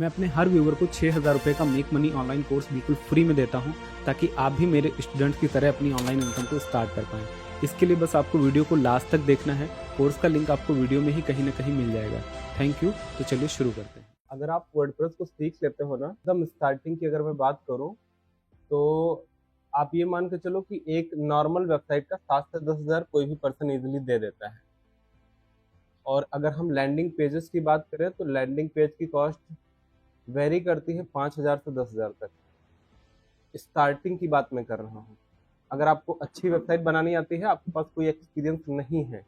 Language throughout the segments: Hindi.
मैं अपने हर व्यूवर को 6,000 रुपये का मेक मनी ऑनलाइन कोर्स बिल्कुल फ्री में देता हूं, ताकि आप भी मेरे स्टूडेंट्स की तरह अपनी ऑनलाइन इनकम को स्टार्ट कर पाएं। इसके लिए बस आपको वीडियो को लास्ट तक देखना है। कोर्स का लिंक आपको वीडियो में ही कहीं ना कहीं मिल जाएगा। Thank you. तो चलिए शुरू करते हैं। अगर आप वर्डप्रेस को सीख लेते हो ना, एकदम स्टार्टिंग की अगर मैं बात करूं तो आप ये मान के चलो कि एक नॉर्मल वेबसाइट का 7 से 10 हज़ार कोई भी पर्सन इजीली दे देता है। और अगर हम लैंडिंग पेजेस की बात करें तो लैंडिंग पेज की कॉस्ट वेरी करती है 5,000 से 10,000 तक। स्टार्टिंग की बात मैं कर रहा हूँ। अगर आपको अच्छी वेबसाइट बनानी आती है, आपके पास कोई एक्सपीरियंस नहीं है,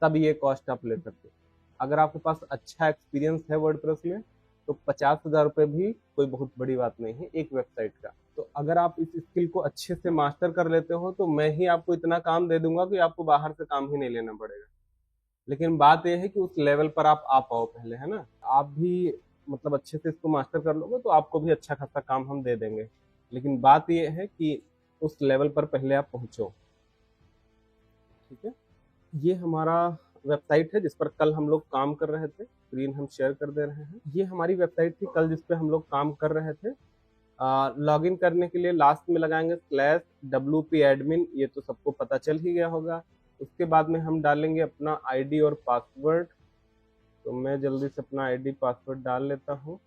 तब ये कॉस्ट आप ले सकते हो। अगर आपके पास अच्छा एक्सपीरियंस है वर्डप्रेस में तो 50,000 रुपये भी कोई बहुत बड़ी बात नहीं है एक वेबसाइट का। तो अगर आप इस स्किल को अच्छे से मास्टर कर लेते हो तो मैं ही आपको इतना काम दे दूंगा कि आपको बाहर से काम ही नहीं लेना पड़ेगा। लेकिन बात यह है कि उस लेवल पर आप आ पाओ पहले, है ना। आप भी मतलब अच्छे से इसको मास्टर कर लोगे तो आपको भी अच्छा खासा काम हम दे देंगे। लेकिन बात यह है कि उस लेवल पर पहले आप पहुंचो। ठीक है, ये हमारा वेबसाइट है जिस पर कल हम लोग काम कर रहे थे। स्क्रीन हम शेयर कर दे रहे हैं। ये हमारी वेबसाइट थी कल जिस पे हम लोग काम कर रहे थे। लॉगिन करने के लिए लास्ट में लगाएंगे /wp-admin, ये तो सबको पता चल ही गया होगा। उसके बाद में हम डालेंगे अपना आईडी और पासवर्ड। तो मैं जल्दी से अपना आईडी पासवर्ड डाल लेता हूँ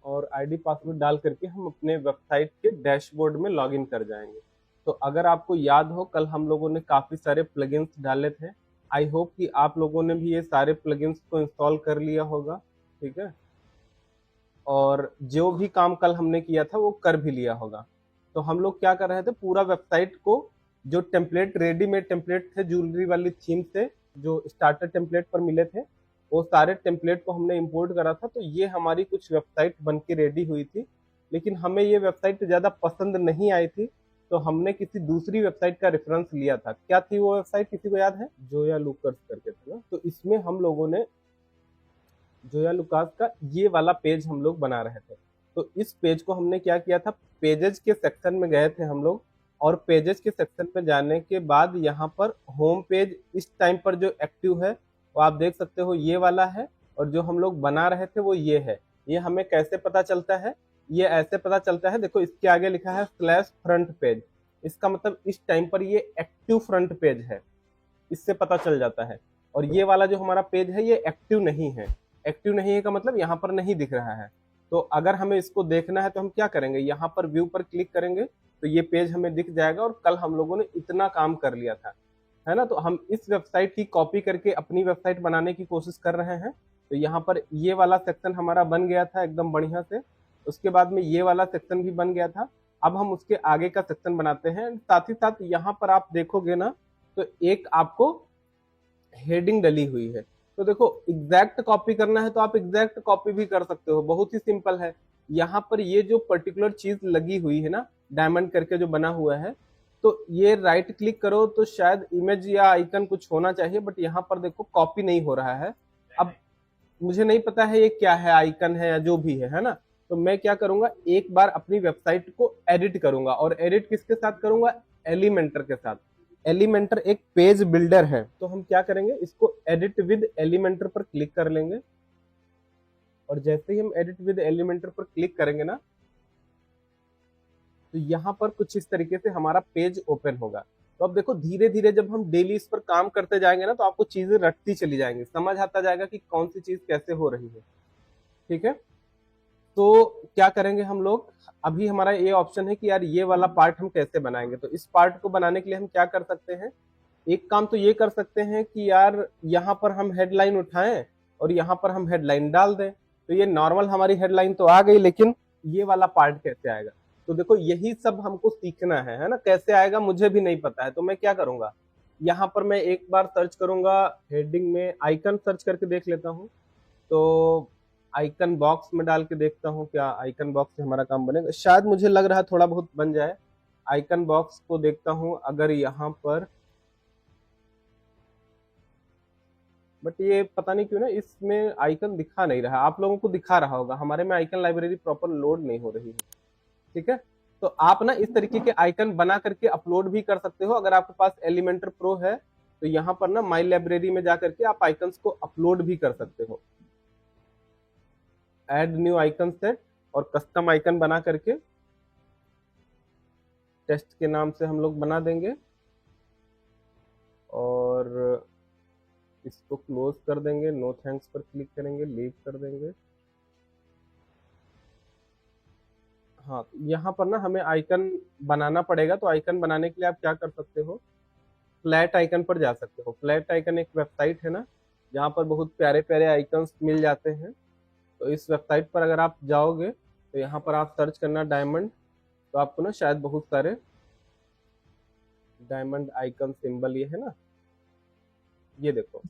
और आईडी पासवर्ड डाल करके हम अपने वेबसाइट के डैशबोर्ड में लॉगिन कर जाएंगे। तो अगर आपको याद हो, कल हम लोगों ने काफ़ी सारे प्लगइन्स डाले थे। आई होप कि आप लोगों ने भी ये सारे प्लगइन्स को इंस्टॉल कर लिया होगा। ठीक है, और जो भी काम कल हमने किया था वो कर भी लिया होगा। तो हम लोग क्या कर रहे थे, पूरा वेबसाइट को जो टेम्पलेट, रेडीमेड टेम्पलेट थे ज्वेलरी वाली थीम से, जो स्टार्टर टेम्पलेट पर मिले थे, वो सारे टेम्पलेट को हमने इंपोर्ट करा था। तो ये हमारी कुछ वेबसाइट बन के रेडी हुई थी। लेकिन हमें ये वेबसाइट ज़्यादा पसंद नहीं आई थी, तो हमने किसी दूसरी वेबसाइट का रेफरेंस लिया था। क्या थी वो वेबसाइट, किसी को याद है? जोया लुकर्स करके था ना। तो इसमें हम लोगों ने जोया लुकास का ये वाला पेज हम लोग बना रहे थे। तो इस पेज को हमने क्या किया था, पेजेस के सेक्शन में गए थे हम लोग, और पेजेस के सेक्शन में जाने के बाद यहाँ पर होम पेज इस टाइम पर जो एक्टिव है वो आप देख सकते हो, ये वाला है। और जो हम लोग बना रहे थे वो ये है। ये हमें कैसे पता चलता है? ये ऐसे पता चलता है, देखो इसके आगे लिखा है /फ्रंट पेज। इसका मतलब इस टाइम पर ये एक्टिव फ्रंट पेज है, इससे पता चल जाता है। और ये वाला जो हमारा पेज है ये एक्टिव नहीं है। एक्टिव नहीं है का मतलब यहाँ पर नहीं दिख रहा है। तो अगर हमें इसको देखना है तो हम क्या करेंगे, यहाँ पर व्यू पर क्लिक करेंगे तो ये पेज हमें दिख जाएगा। और कल हम लोगों ने इतना काम कर लिया था, है ना। तो हम इस वेबसाइट की कॉपी करके अपनी वेबसाइट बनाने की कोशिश कर रहे हैं। तो यहाँ पर ये वाला सेक्शन हमारा बन गया था एकदम बढ़िया से। उसके बाद में ये वाला सेक्शन भी बन गया था। अब हम उसके आगे का सेक्शन बनाते हैं। साथ ही साथ यहाँ पर आप देखोगे ना, तो एक आपको हेडिंग डली हुई है। तो देखो, एग्जैक्ट कॉपी करना है तो आप एग्जैक्ट कॉपी भी कर सकते हो, बहुत ही सिंपल है। यहाँ पर ये जो पर्टिकुलर चीज लगी हुई है ना, डायमंड करके जो बना हुआ है, तो ये राइट क्लिक करो तो शायद इमेज या आइकन कुछ होना चाहिए, बट यहाँ पर देखो कॉपी नहीं हो रहा है। अब मुझे नहीं पता है ये क्या है, आइकन है या जो भी है ना। तो मैं क्या करूंगा, एक बार अपनी वेबसाइट को एडिट करूंगा। और एडिट किसके साथ करूंगा? एलिमेंटर के साथ। एलिमेंटर एक पेज बिल्डर है। तो हम क्या करेंगे, इसको एडिट विद एलिमेंटर पर क्लिक कर लेंगे। और जैसे ही हम एडिट विद एलिमेंटर पर क्लिक करेंगे ना, तो यहाँ पर कुछ इस तरीके से हमारा पेज ओपन होगा। तो अब देखो, धीरे धीरे जब हम डेली इस पर काम करते जाएंगे ना, तो आपको चीजें रटती चली जाएंगी, समझ आता जाएगा कि कौन सी चीज कैसे हो रही है। ठीक है, तो क्या करेंगे हम लोग, अभी हमारा ये ऑप्शन है कि यार ये वाला पार्ट हम कैसे बनाएंगे। तो इस पार्ट को बनाने के लिए हम क्या कर सकते हैं, एक काम तो ये कर सकते हैं कि यार यहाँ पर हम हेडलाइन उठाएं और यहाँ पर हम हेडलाइन डाल दें। तो ये नॉर्मल हमारी हेडलाइन तो आ गई, लेकिन ये वाला पार्ट कैसे आएगा? तो देखो, यही सब हमको सीखना है ना। कैसे आएगा मुझे भी नहीं पता है। तो मैं क्या करूंगा, यहाँ पर मैं एक बार सर्च करूंगा, हेडिंग में आइकन सर्च करके देख लेता हूँ। तो आइकन बॉक्स में डाल के देखता हूँ क्या आइकन बॉक्स से हमारा काम बनेगा। शायद मुझे लग रहा है थोड़ा बहुत बन जाए। आइकन बॉक्स को देखता हूँ, अगर यहाँ पर, बट ये पता नहीं क्यों ना इसमें आइकन दिखा नहीं रहा। आप लोगों को दिखा रहा होगा, हमारे में आइकन लाइब्रेरी प्रॉपर लोड नहीं हो रही है। ठीक है, तो आप ना इस तरीके के आइकन बना करके अपलोड भी कर सकते हो। अगर आपके पास एलिमेंटर प्रो है तो यहाँ पर ना माई लाइब्रेरी में जा करके आप आइकन्स को अपलोड भी कर सकते हो। ऐड न्यू आइकन सेट और कस्टम आइकन बना करके टेस्ट के नाम से हम लोग बना देंगे और इसको क्लोज कर देंगे। नो थैंक्स पर क्लिक करेंगे, लीव कर देंगे। हाँ, तो यहाँ पर ना हमें आइकन बनाना पड़ेगा। तो आइकन बनाने के लिए आप क्या कर सकते हो, फ्लैट आइकन पर जा सकते हो। फ्लैट आइकन एक वेबसाइट है ना, जहाँ पर बहुत प्यारे प्यारे आइकन्स मिल जाते हैं। तो इस वेबसाइट पर अगर आप जाओगे तो यहाँ पर आप सर्च करना डायमंड, तो आपको ना शायद बहुत सारे डायमंड आइकन सिंबल ये है ना, ये देखो।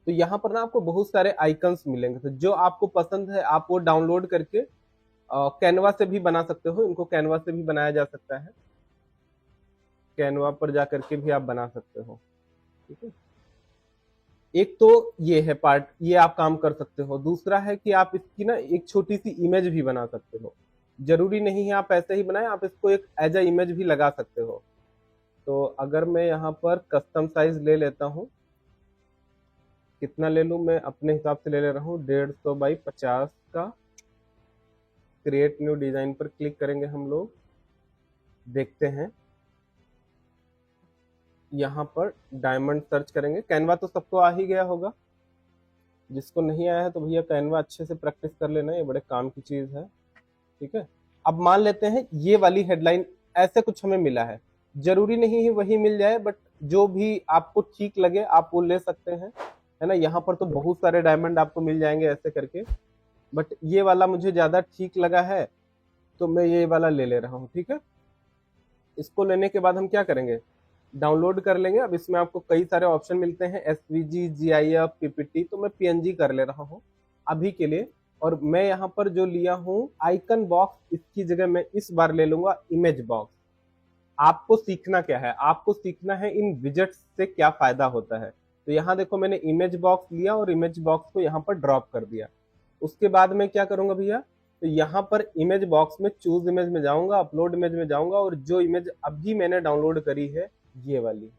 तो यहाँ पर ना आपको बहुत सारे आइकन्स मिलेंगे। तो जो आपको पसंद है आप वो डाउनलोड करके कैनवा से भी बना सकते हो। इनको कैनवा से भी बनाया जा सकता है, कैनवा पर जा करके भी आप बना सकते हो। ठीक है, एक तो ये है पार्ट, ये आप काम कर सकते हो। दूसरा है कि आप इसकी ना एक छोटी सी इमेज भी बना सकते हो। जरूरी नहीं है आप ऐसे ही बनाए, आप इसको एक एज अ इमेज भी लगा सकते हो। तो अगर मैं यहाँ पर कस्टम साइज ले लेता हूँ, कितना ले लूँ मैं अपने हिसाब से ले ले रहा हूँ 150 बाई 50 का। क्रिएट न्यू डिजाइन पर क्लिक करेंगे हम लोग, देखते हैं यहाँ पर डायमंड सर्च करेंगे। कैनवा तो सबको आ ही गया होगा, जिसको नहीं आया है तो भैया कैनवा अच्छे से प्रैक्टिस कर लेना, ये बड़े काम की चीज है। ठीक है, अब मान लेते हैं ये वाली हेडलाइन ऐसे कुछ हमें मिला है। जरूरी नहीं है वही मिल जाए, बट जो भी आपको ठीक लगे आप वो ले सकते हैं, है ना। यहाँ पर तो बहुत सारे डायमंड आपको मिल जाएंगे ऐसे करके, बट ये वाला मुझे ज्यादा ठीक लगा है तो मैं ये वाला ले ले रहा हूँ। ठीक है, इसको लेने के बाद हम क्या करेंगे, डाउनलोड कर लेंगे। अब इसमें आपको कई सारे ऑप्शन मिलते हैं, एसवीजी, जीआईएफ, पीपीटी। तो मैं पीएनजी कर ले रहा हूँ अभी के लिए। और मैं यहाँ पर जो लिया हूँ आइकन बॉक्स, इसकी जगह मैं इस बार ले लूंगा इमेज बॉक्स। आपको सीखना क्या है, आपको सीखना है इन विजेट्स से क्या फायदा होता है। तो यहाँ देखो मैंने इमेज बॉक्स लिया और इमेज बॉक्स को यहाँ पर ड्रॉप कर दिया। उसके बाद मैं क्या करूंगा भैया, तो यहाँ पर इमेज बॉक्स में चूज इमेज में जाऊंगा, अपलोड इमेज में जाऊंगा और जो इमेज अभी मैंने डाउनलोड करी है ये वाली,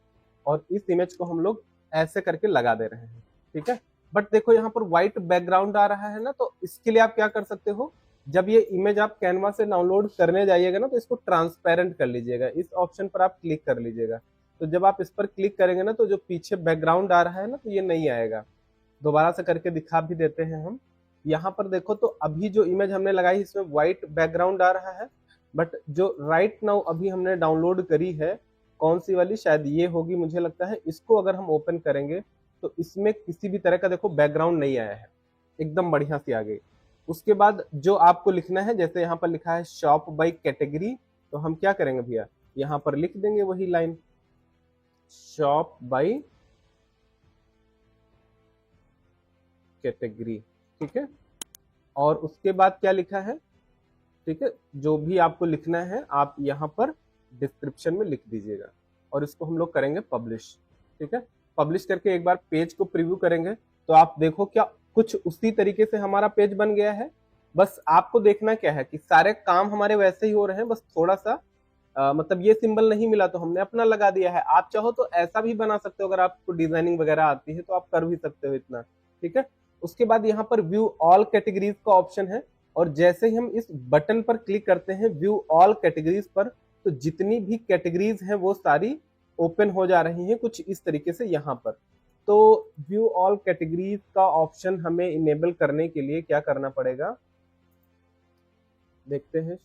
और इस इमेज को हम लोग ऐसे करके लगा दे रहे हैं। ठीक है, बट देखो यहाँ पर व्हाइट बैकग्राउंड आ रहा है ना, तो इसके लिए आप क्या कर सकते हो, जब ये इमेज आप कैनवा से डाउनलोड करने जाइएगा ना तो इसको ट्रांसपेरेंट कर लीजिएगा। इस ऑप्शन पर आप क्लिक कर लीजिएगा। तो जब आप इस पर क्लिक करेंगे ना तो जो पीछे बैकग्राउंड आ रहा है ना तो ये नहीं आएगा। दोबारा से करके दिखा भी देते हैं हम। यहाँ पर देखो, तो अभी जो इमेज हमने लगाई इसमें व्हाइट बैकग्राउंड आ रहा है, बट जो राइट नाउ अभी हमने डाउनलोड करी है कौन सी वाली, शायद ये होगी मुझे लगता है। इसको अगर हम ओपन करेंगे तो इसमें किसी भी तरह का देखो बैकग्राउंड नहीं आया है, एकदम बढ़िया सी आ गई। उसके बाद जो आपको लिखना है, जैसे यहाँ पर लिखा है शॉप बाय कैटेगरी, तो हम क्या करेंगे भैया, यहाँ पर लिख देंगे वही लाइन, शॉप बाय कैटेगरी। ठीक है, और उसके बाद क्या लिखा है, ठीक है, जो भी आपको लिखना है आप यहाँ पर डिस्क्रिप्शन में लिख दीजिएगा और इसको हम लोग करेंगे पब्लिश। ठीक है, पब्लिश करके एक बार पेज को प्रीव्यू करेंगे तो आप देखो क्या कुछ उसी तरीके से हमारा पेज बन गया है। बस आपको देखना क्या है कि सारे काम हमारे वैसे ही हो रहे हैं, बस थोड़ा सा मतलब ये सिंबल नहीं मिला तो हमने अपना लगा दिया है। आप चाहो तो ऐसा भी बना सकते हो, अगर आपको डिजाइनिंग वगैरह आती है तो आप कर भी सकते हो इतना। ठीक है, उसके बाद यहाँ पर व्यू ऑल कैटेगरीज का ऑप्शन है, और जैसे ही हम इस बटन पर क्लिक करते हैं व्यू ऑल कैटेगरीज पर, तो जितनी भी कैटेगरीज हैं वो सारी ओपन हो जा रही हैं कुछ इस तरीके से यहाँ पर। तो व्यू ऑल कैटेगरीज का ऑप्शन हमें इनेबल करने के लिए क्या करना पड़ेगा, देखते हैं।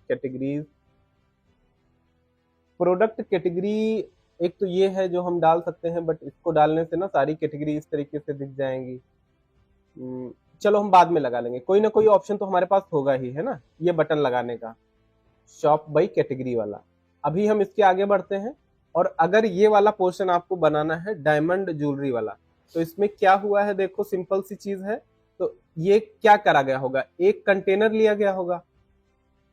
कैटेगरीज, प्रोडक्ट कैटेगरी एक तो ये है जो हम डाल सकते हैं, बट इसको डालने से ना सारी कैटेगरी इस तरीके से दिख जाएंगी। चलो हम बाद में लगा लेंगे, कोई ना कोई ऑप्शन तो हमारे पास होगा ही, है ना, ये बटन लगाने का, शॉप बाई कैटेगरी वाला। अभी हम इसके आगे बढ़ते हैं, और अगर ये वाला पोर्शन आपको बनाना है डायमंड ज्वेलरी वाला, तो इसमें क्या हुआ है देखो, सिंपल सी चीज है। तो ये क्या करा गया होगा, एक कंटेनर लिया गया होगा,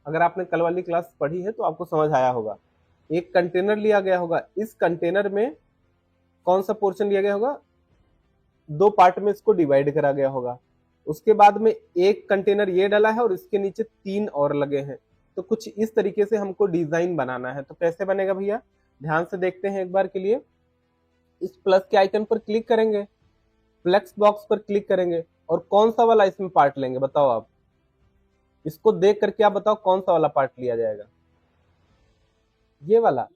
अगर आपने कल वाली क्लास पढ़ी है तो आपको समझ आया होगा। एक कंटेनर लिया गया होगा, इस कंटेनर में कौन सा पोर्शन लिया गया होगा, दो पार्ट में इसको डिवाइड करा गया होगा। उसके बाद में एक कंटेनर ये डाला है और इसके नीचे 3 और लगे हैं। तो कुछ इस तरीके से हमको डिजाइन बनाना है। तो कैसे बनेगा भैया, ध्यान से देखते हैं एक बार के लिए। इस प्लस के आइकन पर क्लिक करेंगे, फ्लेक्स बॉक्स पर क्लिक करेंगे, और कौन सा वाला इसमें पार्ट लेंगे बताओ आप, इसको देख करके आप बताओ कौन सा वाला पार्ट लिया जाएगा, ये वाला।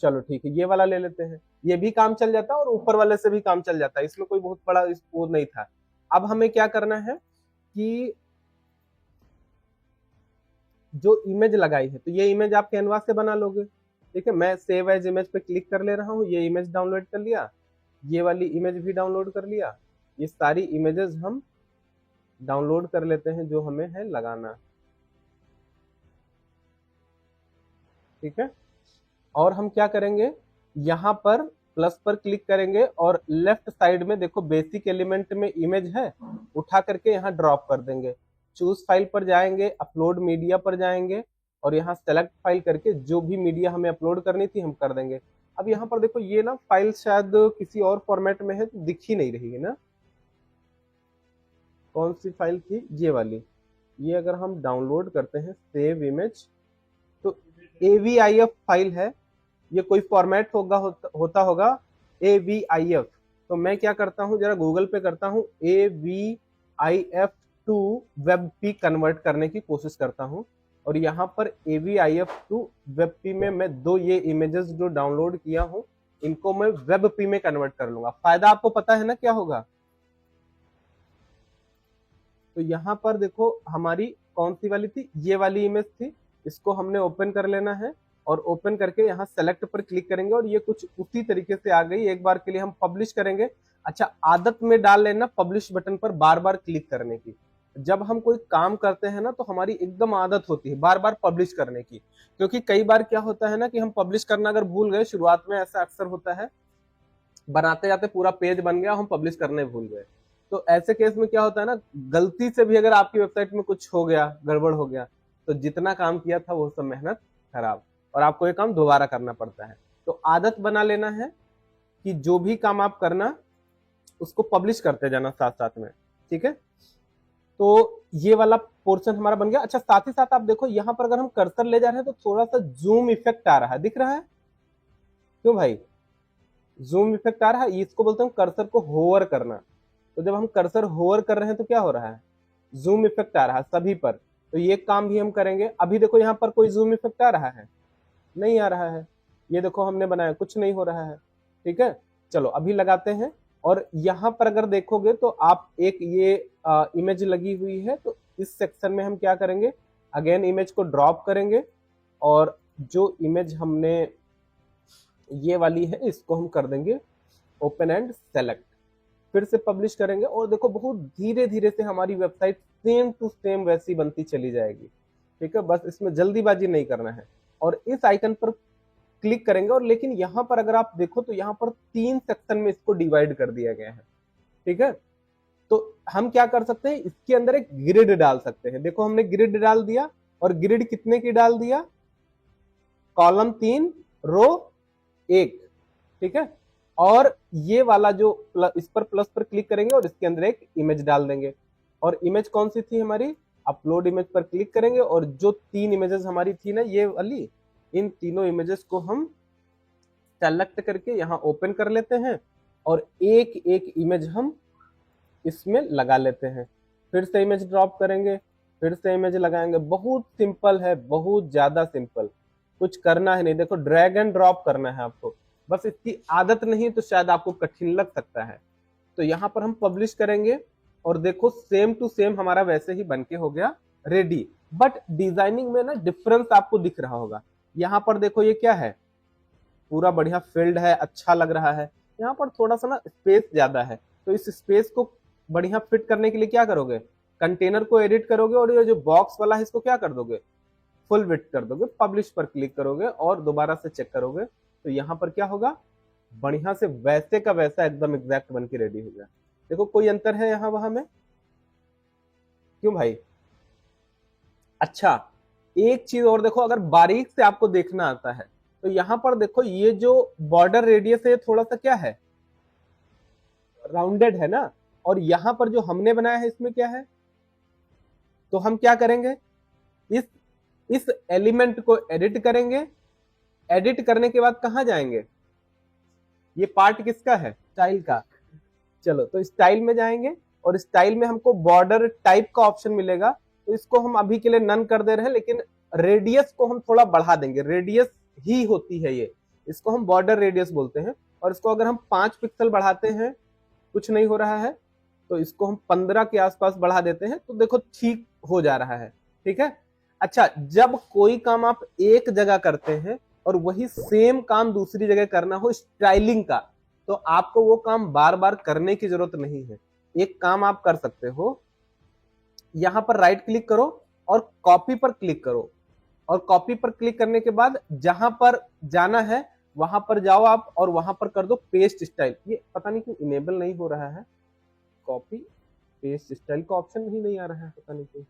चलो ठीक है, ये वाला ले लेते हैं, ये भी काम चल जाता है और ऊपर वाले से भी काम चल जाता है, इसमें कोई बहुत बड़ा वो नहीं था। अब हमें क्या करना है कि जो इमेज लगाई है, तो ये इमेज आप कैनवास से बना लोगे। ठीक है, मैं सेव एज इमेज पे क्लिक कर ले रहा हूँ, ये इमेज डाउनलोड कर लिया, ये वाली इमेज भी डाउनलोड कर लिया, ये सारी इमेजेस हम डाउनलोड कर लेते हैं जो हमें है लगाना। ठीक है, और हम क्या करेंगे, यहाँ पर प्लस पर क्लिक करेंगे और लेफ्ट साइड में देखो बेसिक एलिमेंट में इमेज है, उठा करके यहाँ ड्रॉप कर देंगे। चूज फाइल पर जाएंगे, अपलोड मीडिया पर जाएंगे और यहाँ सेलेक्ट फाइल करके जो भी मीडिया हमें अपलोड करनी थी हम कर देंगे। अब यहाँ पर देखो ये ना फाइल शायद किसी और फॉर्मेट में है तो दिख ही नहीं रही है ना, कौन सी फाइल थी, ये वाली। ये अगर हम डाउनलोड करते हैं सेव इमेज, तो AVIF फाइल है, ये कोई फॉर्मेट होता होगा AVIF। तो मैं क्या करता हूँ, जरा गूगल पे करता हूँ AVIF टू WebP कन्वर्ट करने की कोशिश करता हूँ, और यहाँ पर AVIF टू WebP में मैं दो ये इमेजेस जो डाउनलोड किया हूँ इनको मैं WebP में कन्वर्ट कर लूंगा। फायदा आपको पता है ना क्या होगा, तो यहाँ पर देखो हमारी कौन सी वाली थी, ये वाली इमेज थी, इसको हमने ओपन कर लेना है और ओपन करके यहाँ सेलेक्ट पर क्लिक करेंगे और ये कुछ उसी तरीके से आ गई। एक बार के लिए हम पब्लिश करेंगे। अच्छा, आदत में डाल लेना पब्लिश बटन पर बार बार क्लिक करने की। जब हम कोई काम करते हैं ना तो हमारी एकदम आदत होती है बार बार पब्लिश करने की, क्योंकि कई बार क्या होता है ना कि हम पब्लिश करना अगर भूल गए, शुरुआत में ऐसा अक्सर होता है, बनाते जाते पूरा पेज बन गया, हम पब्लिश करने भूल गए। तो ऐसे केस में क्या होता है ना, गलती से भी अगर आपकी वेबसाइट में कुछ हो गया, गड़बड़ हो गया, तो जितना काम किया था वो सब मेहनत खराब, और आपको ये काम दोबारा करना पड़ता है। तो आदत बना लेना है कि जो भी काम आप करना उसको पब्लिश करते जाना साथ साथ में। ठीक है, तो ये वाला पोर्शन हमारा बन गया। अच्छा, साथ ही साथ आप देखो यहाँ पर अगर हम कर्सर ले जा रहे हैं तो थोड़ा सा जूम इफेक्ट आ रहा है, दिख रहा है क्यों भाई, जूम इफेक्ट आ रहा है, इसको बोलते हैं कर्सर को होवर करना। तो जब हम कर्सर होवर कर रहे हैं तो क्या हो रहा है, जूम इफेक्ट आ रहा है सभी पर। तो ये काम भी हम करेंगे। अभी देखो यहाँ पर कोई जूम इफेक्ट आ रहा है, नहीं आ रहा है, ये देखो हमने बनाया, कुछ नहीं हो रहा है। ठीक है, चलो अभी लगाते हैं। और यहाँ पर अगर देखोगे तो आप एक ये इमेज लगी हुई है, तो इस सेक्शन में हम क्या करेंगे, अगेन इमेज को ड्रॉप करेंगे और जो इमेज हमने ये वाली है इसको हम कर देंगे ओपन एंड सेलेक्ट, फिर से पब्लिश करेंगे और देखो बहुत धीरे धीरे से हमारी वेबसाइट सेम टू सेम वैसी बनती चली जाएगी। ठीक है, बस इसमें जल्दीबाजी नहीं करना है। और इस आइकन पर क्लिक करेंगे, और लेकिन यहाँ पर अगर आप देखो तो यहाँ पर 3 सेक्शन में इसको डिवाइड कर दिया गया है। ठीक है, तो हम क्या कर सकते हैं, इसके अंदर एक ग्रिड डाल सकते हैं। देखो हमने ग्रिड डाल दिया, और ग्रिड कितने की डाल दिया, कॉलम 3 रो 1। ठीक है, और ये वाला जो इस पर प्लस पर क्लिक करेंगे और इसके अंदर एक इमेज डाल देंगे। और इमेज कौन सी थी हमारी, अपलोड इमेज पर क्लिक करेंगे और जो 3 इमेजेस हमारी थी ना ये वाली, इन तीनों इमेजेस को हम सेलेक्ट करके यहाँ ओपन कर लेते हैं और एक एक इमेज हम इसमें लगा लेते हैं। फिर से इमेज ड्रॉप करेंगे, फिर से इमेज लगाएंगे। बहुत सिंपल है, बहुत ज्यादा सिंपल, कुछ करना है नहीं। देखो ड्रैग एंड ड्रॉप करना है आपको, बस इसकी आदत नहीं तो शायद आपको कठिन लग सकता है। तो यहाँ पर हम पब्लिश करेंगे और देखो सेम टू सेम हमारा वैसे ही बनके हो गया रेडी। बट डिजाइनिंग में ना डिफरेंस आपको दिख रहा होगा। यहाँ पर देखो ये क्या है, पूरा बढ़िया फील्ड है, अच्छा लग रहा है। यहाँ पर थोड़ा सा ना स्पेस ज्यादा है, तो इस स्पेस को बढ़िया फिट करने के लिए क्या करोगे, कंटेनर को एडिट करोगे और ये जो बॉक्स वाला है इसको क्या कर दोगे, फुल विड्थ कर दोगे। पब्लिश पर क्लिक करोगे और दोबारा से चेक करोगे तो यहाँ पर क्या होगा, बढ़िया से वैसे का वैसा एकदम एग्जैक्ट बन के रेडी हो गया। देखो कोई अंतर है यहाँ वहां में, क्यों भाई। अच्छा, एक चीज और देखो, अगर बारीक से आपको देखना आता है तो यहाँ पर देखो ये जो बॉर्डर रेडियस है थोड़ा सा क्या है, राउंडेड है ना। और यहाँ पर जो हमने बनाया है इसमें क्या है, तो हम क्या करेंगे, इस एलिमेंट को एडिट करेंगे। एडिट करने के बाद कहां जाएंगे, ये पार्ट किसका है, स्टाइल का। चलो तो स्टाइल में जाएंगे और स्टाइल में हमको बॉर्डर टाइप का ऑप्शन मिलेगा। तो इसको हम अभी के लिए नन कर दे रहे हैं, लेकिन रेडियस को हम थोड़ा बढ़ा देंगे। रेडियस ही होती है ये, इसको हम बॉर्डर रेडियस बोलते हैं। और इसको अगर हम 5 पिक्सल बढ़ाते हैं, कुछ नहीं हो रहा है, तो इसको हम 15 के आसपास बढ़ा देते हैं, तो देखो ठीक हो जा रहा है। ठीक है। अच्छा, जब कोई काम आप एक जगह करते हैं और वही सेम काम दूसरी जगह करना हो स्टाइलिंग का, तो आपको वो काम बार बार करने की जरूरत नहीं है। एक काम आप कर सकते हो, यहां पर राइट क्लिक करो और कॉपी पर क्लिक करो, और कॉपी पर क्लिक करने के बाद जहां पर जाना है वहां पर जाओ आप, और वहां पर कर दो पेस्ट स्टाइल। ये पता नहीं क्यों इनेबल नहीं हो रहा है, कॉपी पेस्ट स्टाइल का ऑप्शन ही नहीं आ रहा है, पता नहीं क्यों।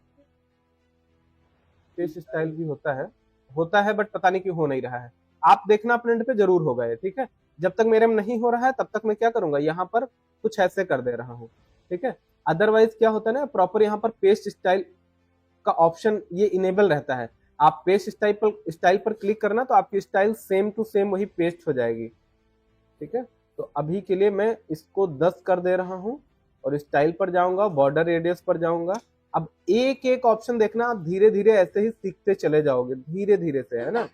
पेस्ट स्टाइल भी होता है बट पता नहीं क्यों हो नहीं रहा है। आप देखना अपने एंड पे जरूर होगा ये। ठीक है। जब तक मेरे में नहीं हो रहा है तब तक मैं क्या करूंगा, यहाँ पर कुछ ऐसे कर दे रहा हूँ। ठीक है। अदरवाइज क्या होता है ना, प्रॉपर यहाँ पर पेस्ट स्टाइल का ऑप्शन ये इनेबल रहता है। आप पेस्ट स्टाइल पर क्लिक करना, तो आपकी स्टाइल सेम टू सेम वही पेस्ट हो जाएगी। ठीक है। तो अभी के लिए मैं इसको 10 कर दे रहा हूं, और स्टाइल पर जाऊंगा, बॉर्डर रेडियस पर जाऊंगा। अब एक एक ऑप्शन देखना, आप धीरे धीरे ऐसे ही सीखते चले जाओगे, धीरे धीरे से, है ना।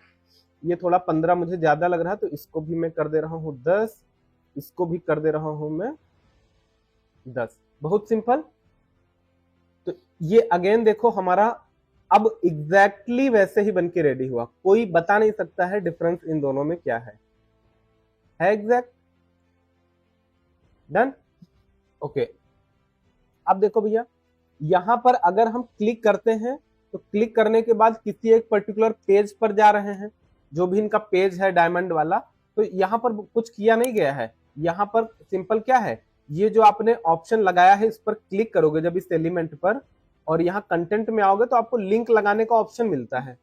ये थोड़ा 15 मुझे ज्यादा लग रहा है, तो इसको भी मैं कर दे रहा हूँ 10, इसको भी कर दे रहा हूं मैं 10। बहुत सिंपल। तो ये अगेन देखो हमारा अब एग्जैक्टली वैसे ही बन के रेडी हुआ। कोई बता नहीं सकता है डिफरेंस इन दोनों में क्या है एग्जैक्ट। डन। ओके। अब देखो भैया, यहां पर अगर हम क्लिक करते हैं, तो क्लिक करने के बाद किसी एक पर्टिकुलर पेज पर जा रहे हैं, जो भी इनका पेज है डायमंड वाला, तो यहां पर कुछ किया नहीं गया है। यहां पर सिंपल क्या है, ये जो आपने ऑप्शन लगाया है इस पर क्लिक करोगे जब इस एलिमेंट पर, और यहाँ कंटेंट में आओगे तो आपको लिंक लगाने का ऑप्शन मिलता है।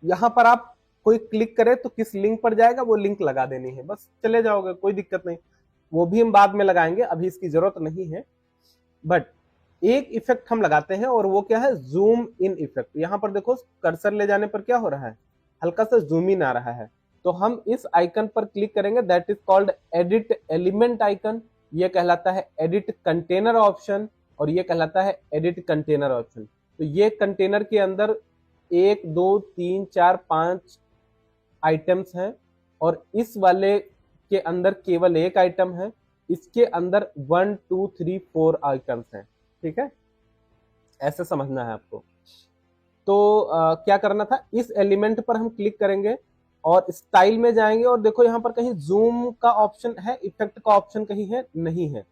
यहाँ पर आप कोई क्लिक करे तो किस लिंक पर जाएगा वो लिंक लगा देनी है, बस चले जाओगे, कोई दिक्कत नहीं। वो भी हम बाद में लगाएंगे, अभी इसकी जरूरत नहीं है। बट एक इफेक्ट हम लगाते हैं, और वो क्या है, जूम इन इफेक्ट। यहाँ पर देखो कर्सर ले जाने पर क्या हो रहा है, हल्का सा जूम इन आ रहा है। तो हम इस आइकन पर क्लिक करेंगे, that is called edit element icon. ये कहलाता है एडिट कंटेनर ऑप्शन, और ये कहलाता है एडिट कंटेनर ऑप्शन। तो ये कंटेनर के अंदर 1 2 3 4 5 आइटम्स हैं, और इस वाले के अंदर केवल एक आइटम है। इसके अंदर 1 2 3 4 आइटम्स हैं। ठीक है, ऐसे समझना है आपको। तो क्या करना था, इस एलिमेंट पर हम क्लिक करेंगे और स्टाइल में जाएंगे, और देखो यहाँ पर कहीं जूम का ऑप्शन है, इफेक्ट का ऑप्शन कहीं है, नहीं है।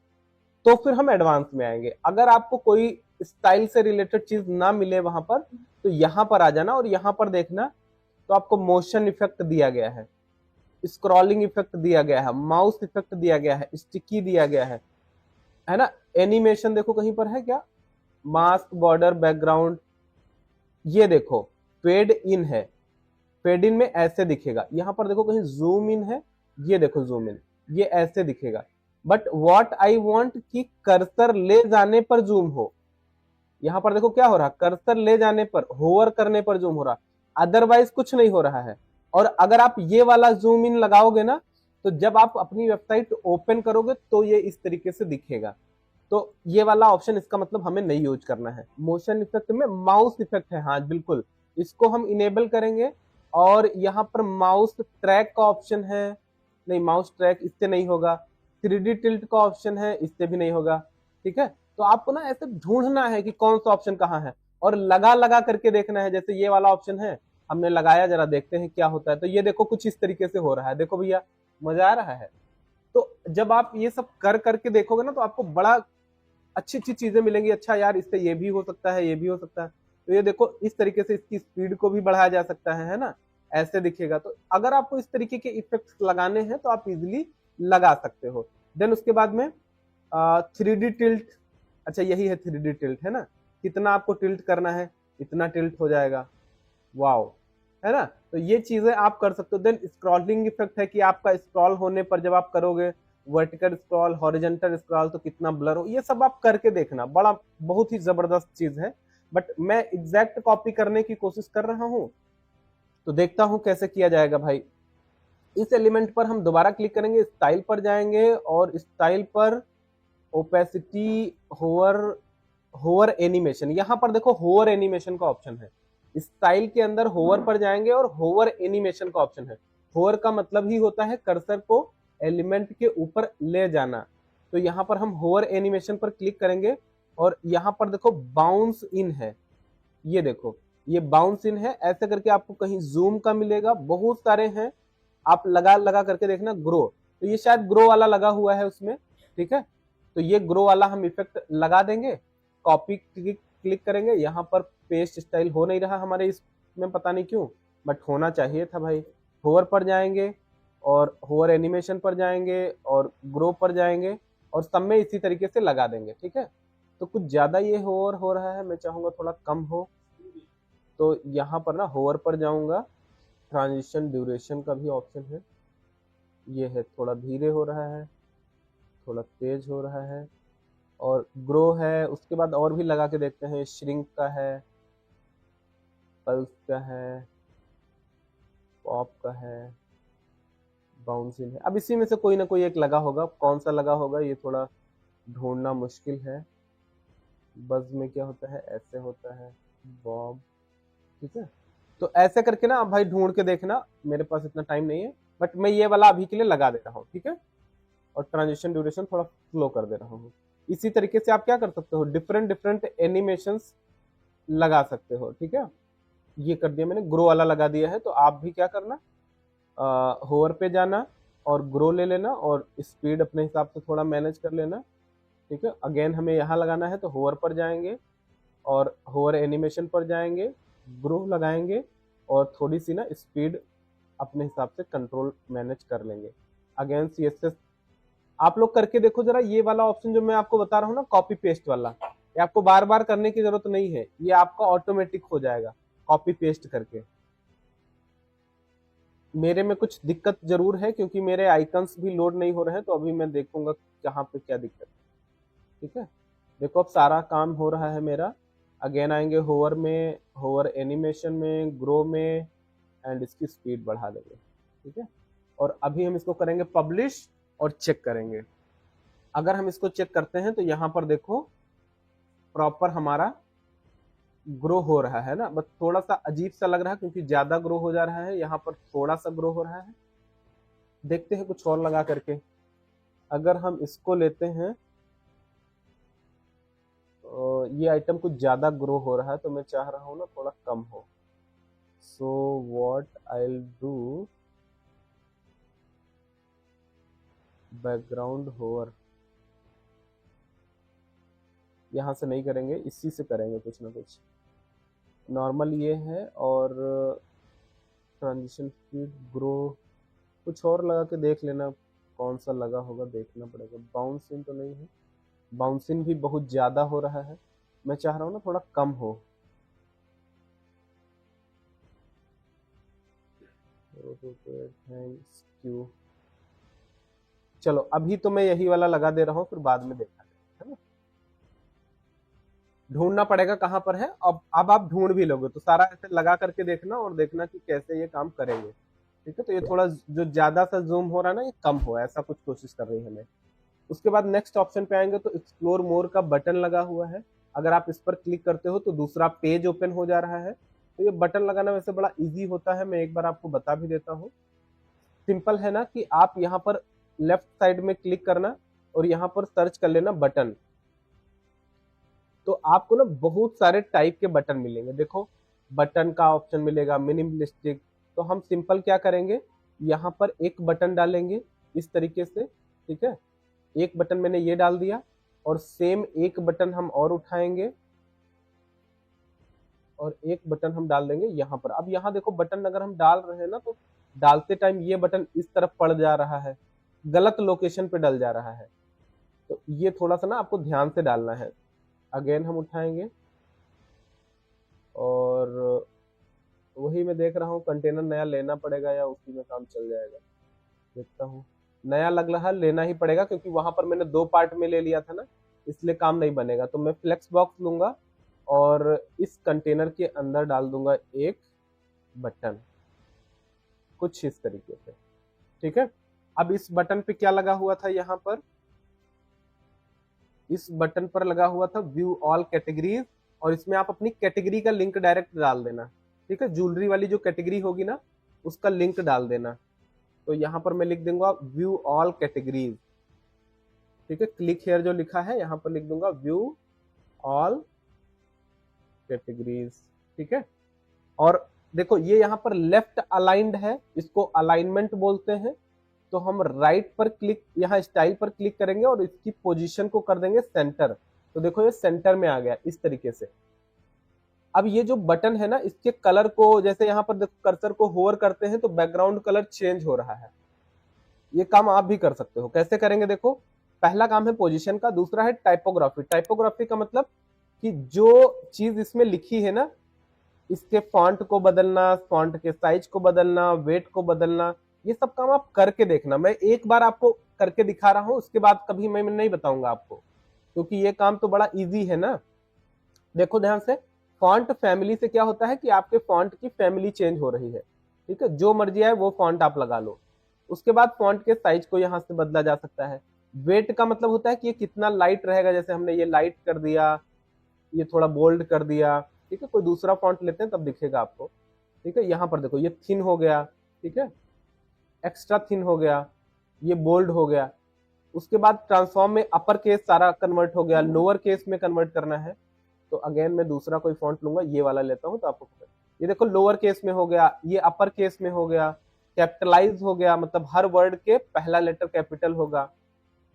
तो फिर हम एडवांस में आएंगे। अगर आपको कोई स्टाइल से रिलेटेड चीज ना मिले वहां पर, तो यहां पर आ जाना, और यहां पर देखना तो आपको मोशन इफेक्ट दिया गया है, स्क्रॉलिंग इफेक्ट दिया गया है, माउस इफेक्ट दिया गया है, स्टिकी दिया गया है ना। एनिमेशन देखो कहीं पर है क्या, मास्क, बॉर्डर, बैकग्राउंड। ये देखो फेड इन है, फेड इन में ऐसे दिखेगा। यहां पर देखो कहीं जूम इन है, ये देखो जूम इन, ये ऐसे दिखेगा। बट व्हाट आई वांट कि कर्सर ले जाने पर जूम हो। यहां पर देखो क्या हो रहा, कर्सर ले जाने पर, होवर करने पर जूम हो रहा, अदरवाइज कुछ नहीं हो रहा है। और अगर आप ये वाला जूम इन लगाओगे ना, तो जब आप अपनी वेबसाइट ओपन करोगे तो ये इस तरीके से दिखेगा। तो ये वाला ऑप्शन, इसका मतलब हमें नहीं यूज करना है। मोशन इफेक्ट में माउस इफेक्ट है, हाँ बिल्कुल, इसको हम इनेबल करेंगे। और यहाँ पर माउस ट्रैक का ऑप्शन है, नहीं माउस ट्रैक इससे नहीं होगा। 3D टिल्ट का ऑप्शन है, इससे भी नहीं होगा। ठीक है। तो आपको ना ऐसे ढूंढना है कि कौन सा ऑप्शन कहाँ है, और लगा लगा करके देखना है। जैसे ये वाला ऑप्शन है, हमने लगाया, जरा देखते हैं क्या होता है। तो ये देखो कुछ इस तरीके से हो रहा है, देखो भैया मजा आ रहा है। तो जब आप ये सब कर करके देखोगे ना, तो आपको बड़ा अच्छी अच्छी चीजें मिलेंगी। अच्छा यार, इससे ये भी हो सकता है, ये भी हो सकता है। तो ये देखो इस तरीके से इसकी स्पीड को भी बढ़ाया जा सकता है ना, ऐसे दिखेगा। तो अगर आपको इस तरीके के इफेक्ट्स लगाने हैं तो आप इजिली लगा सकते हो। देन उसके बाद में 3D टिल्ट, अच्छा यही है 3D टिल्ट, है ना। कितना आपको टिल्ट करना है, इतना टिल्ट हो जाएगा, वाओ, है ना। तो ये चीजें आप कर सकते हो। देन स्क्रॉलिंग इफेक्ट है कि आपका स्क्रॉल होने पर जब आप करोगे वर्टिकल स्क्रॉल, हॉरिजॉन्टल स्क्रॉल, तो कितना ब्लर हो, ये सब आप करके देखना, बड़ा बहुत ही जबरदस्त चीज है। बट मैं एग्जैक्ट कॉपी करने की कोशिश कर रहा हूं, तो देखता हूं कैसे किया जाएगा भाई। इस एलिमेंट पर हम दोबारा क्लिक करेंगे, स्टाइल पर जाएंगे, और स्टाइल पर ओपेसिटी, होवर, होवर एनिमेशन, यहाँ पर देखो होवर एनिमेशन का ऑप्शन है। स्टाइल के अंदर होवर पर जाएंगे और होवर एनिमेशन का ऑप्शन है। होवर का मतलब ही होता है कर्सर को एलिमेंट के ऊपर ले जाना। तो यहाँ पर हम होवर एनिमेशन पर क्लिक करेंगे और यहाँ पर देखो बाउंस इन है, ये देखो ये बाउंस इन है। ऐसे करके आपको कहीं जूम का मिलेगा, बहुत सारे हैं, आप लगा लगा करके देखना। ग्रो, तो ये शायद ग्रो वाला लगा हुआ है उसमें, ठीक है। तो ये ग्रो वाला हम इफेक्ट लगा देंगे, कॉपी क्लिक करेंगे। यहाँ पर पेस्ट स्टाइल हो नहीं रहा हमारे इसमें, पता नहीं क्यों, बट होना चाहिए था भाई। होवर पर जाएंगे और होवर एनिमेशन पर जाएंगे और ग्रो पर जाएंगे और सब में इसी तरीके से लगा देंगे, ठीक है। तो कुछ ज्यादा ये होवर हो रहा है, मैं चाहूंगा थोड़ा कम हो। तो यहाँ पर ना होवर पर जाऊंगा, ट्रांजिशन ड्यूरेशन का भी ऑप्शन है, ये है थोड़ा धीरे हो रहा है, थोड़ा तेज हो रहा है। और ग्रो है, उसके बाद और भी लगा के देखते हैं, श्रिंक का है, पल्स का है, पॉप का है, बाउंसिंग है। अब इसी में से कोई ना कोई एक लगा होगा, कौन सा लगा होगा ये थोड़ा ढूंढना मुश्किल है। बज में क्या होता है, ऐसे होता है, बॉब, ठीक है। तो ऐसे करके ना भाई ढूंढ के देखना, मेरे पास इतना टाइम नहीं है, बट मैं ये वाला अभी के लिए लगा दे रहा हूँ, ठीक है। और ट्रांजिशन ड्यूरेशन थोड़ा स्लो कर दे रहा हूँ। इसी तरीके से आप क्या कर सकते हो, डिफरेंट डिफरेंट एनिमेशंस लगा सकते हो, ठीक है। ये कर दिया मैंने, ग्रो वाला लगा दिया है। तो आप भी क्या करना, होवर पे जाना और ग्रो ले लेना और स्पीड अपने हिसाब से थोड़ा मैनेज कर लेना, ठीक है। अगेन हमें यहाँ लगाना है तो होवर पर जाएंगे और होवर एनिमेशन पर जाएंगे, ग्रो लगाएंगे और थोड़ी सी ना स्पीड अपने हिसाब से कंट्रोल मैनेज कर लेंगे। अगेन CSS आप लोग करके देखो जरा, ये वाला ऑप्शन जो मैं आपको बता रहा हूँ ना, कॉपी पेस्ट वाला, ये आपको बार बार करने की जरूरत नहीं है, ये आपका ऑटोमेटिक हो जाएगा कॉपी पेस्ट करके। मेरे में कुछ दिक्कत जरूर है क्योंकि मेरे आइकन्स भी लोड नहीं हो रहे हैं, तो अभी मैं देखूंगा कहाँ पे क्या दिक्कत है, ठीक है। देखो अब सारा काम हो रहा है मेरा। अगेन आएंगे होवर में, होवर एनिमेशन में, ग्रो में, एंड इसकी स्पीड बढ़ा देंगे, ठीक है। और अभी हम इसको करेंगे पब्लिश और चेक करेंगे। अगर हम इसको चेक करते हैं तो यहाँ पर देखो प्रॉपर हमारा ग्रो हो रहा है ना, बस थोड़ा सा अजीब सा लग रहा है क्योंकि ज्यादा ग्रो हो जा रहा है, यहाँ पर थोड़ा सा ग्रो हो रहा है। देखते हैं कुछ और लगा करके। अगर हम इसको लेते हैं तो ये आइटम कुछ ज्यादा ग्रो हो रहा है, तो मैं चाह रहा हूँ ना थोड़ा कम हो। So what I will do, background hover यहाँ से नहीं करेंगे, इसी से करेंगे कुछ ना कुछ। नॉर्मल ये है और ट्रांजिशन स्पीड, ग्रो, कुछ और लगा के देख लेना, कौन सा लगा होगा देखना पड़ेगा। बाउंसिंग तो नहीं है, बाउंसिंग भी बहुत ज्यादा हो रहा है, मैं चाह रहा हूँ ना थोड़ा कम हो। Thanks you. चलो अभी तो मैं यही वाला लगा दे रहा हूँ, फिर बाद में देखा है ना। ढूंढना पड़ेगा कहाँ पर है। अब आप ढूंढ भी लोगे तो सारा ऐसे लगा करके देखना और देखना कि कैसे ये काम करेंगे, ठीक है। तो ये थोड़ा जो ज्यादा सा जूम हो रहा है ना, ये कम हो, ऐसा कुछ कोशिश कर रही है हमें। उसके बाद नेक्स्ट ऑप्शन पे आएंगे तो एक्सप्लोर मोर का बटन लगा हुआ है। अगर आप इस पर क्लिक करते हो तो दूसरा पेज ओपन हो जा रहा है। तो ये बटन लगाना वैसे बड़ा इजी होता है, मैं एक बार आपको बता भी देता हूँ। सिंपल है ना कि आप यहाँ पर लेफ्ट साइड में क्लिक करना और यहाँ पर सर्च कर लेना बटन। तो आपको ना बहुत सारे टाइप के बटन मिलेंगे। देखो बटन का ऑप्शन मिलेगा, मिनिमलिस्टिक। तो हम सिंपल क्या करेंगे, यहाँ पर एक बटन डालेंगे इस तरीके से, ठीक है। एक बटन मैंने ये डाल दिया और सेम एक बटन हम और उठाएंगे और एक बटन हम डाल देंगे यहाँ पर। अब यहाँ देखो बटन अगर हम डाल रहे हैं ना, तो डालते टाइम ये बटन इस तरफ पड़ जा रहा है, गलत लोकेशन पे डल जा रहा है। तो ये थोड़ा सा ना आपको ध्यान से डालना है। अगेन हम उठाएंगे और वही मैं देख रहा हूँ, कंटेनर नया लेना पड़ेगा या उसी में काम चल जाएगा, देखता हूँ। नया लग रहा है, लेना ही पड़ेगा क्योंकि वहां पर मैंने 2 पार्ट में ले लिया था ना, इसलिए काम नहीं बनेगा। तो मैं फ्लेक्स बॉक्स लूंगा और इस कंटेनर के अंदर डाल दूंगा एक बटन, कुछ इस तरीके से, ठीक है। अब इस बटन पे क्या लगा हुआ था, यहाँ पर इस बटन पर लगा हुआ था व्यू ऑल कैटेगरीज, और इसमें आप अपनी कैटेगरी का लिंक डायरेक्ट डाल देना। ठीक है, ज्वेलरी वाली जो कैटेगरी होगी ना उसका लिंक डाल देना। तो यहाँ पर मैं लिख दूंगा व्यू ऑल कैटेगरीज। ठीक है, क्लिक हेयर जो लिखा है यहाँ पर लिख दूंगा व्यू ऑल कैटेगरीज। ठीक है, और देखो ये यहाँ पर लेफ्ट अलाइंड है, इसको अलाइनमेंट बोलते हैं। तो हम राइट पर क्लिक, यहाँ स्टाइल पर क्लिक करेंगे और इसकी पोजीशन को कर देंगे सेंटर। तो देखो ये सेंटर में आ गया इस तरीके से। अब ये जो बटन है ना इसके कलर को, जैसे यहाँ पर देखो कर्सर को होवर करते हैं तो बैकग्राउंड कलर चेंज हो रहा है। ये काम आप भी कर सकते हो। कैसे करेंगे देखो, पहला काम है पोजीशन का, दूसरा है टाइपोग्राफी। टाइपोग्राफी का मतलब कि जो चीज इसमें लिखी है ना इसके फॉन्ट को बदलना, फॉन्ट के साइज को बदलना, वेट को बदलना, ये सब काम आप करके देखना। मैं एक बार आपको करके दिखा रहा हूं, उसके बाद कभी मैं नहीं बताऊंगा आपको, क्योंकि ये काम तो बड़ा इजी है ना। देखो ध्यान से, फॉन्ट फैमिली से क्या होता है कि आपके फॉन्ट की फैमिली चेंज हो रही है। ठीक है, जो मर्जी आए वो फॉन्ट आप लगा लो। उसके बाद फॉन्ट के साइज को यहाँ से बदला जा सकता है। वेट का मतलब होता है कि ये कितना लाइट रहेगा, जैसे हमने ये लाइट कर दिया, ये थोड़ा बोल्ड कर दिया। ठीक है, कोई दूसरा फॉन्ट लेते हैं तब दिखेगा आपको। ठीक है, यहाँ पर देखो ये थिन हो गया, ठीक है, एक्स्ट्रा थिन हो गया, ये बोल्ड हो गया। उसके बाद ट्रांसफॉर्म में अपर केस सारा कन्वर्ट हो गया, लोअर केस में कन्वर्ट करना है तो अगेन मैं दूसरा कोई फॉन्ट लूंगा, ये वाला लेता हूं तो आपको ये देखो लोअर केस में हो गया, ये अपर केस में हो गया, कैपिटलाइज हो गया, मतलब हर वर्ड के पहला लेटर कैपिटल होगा,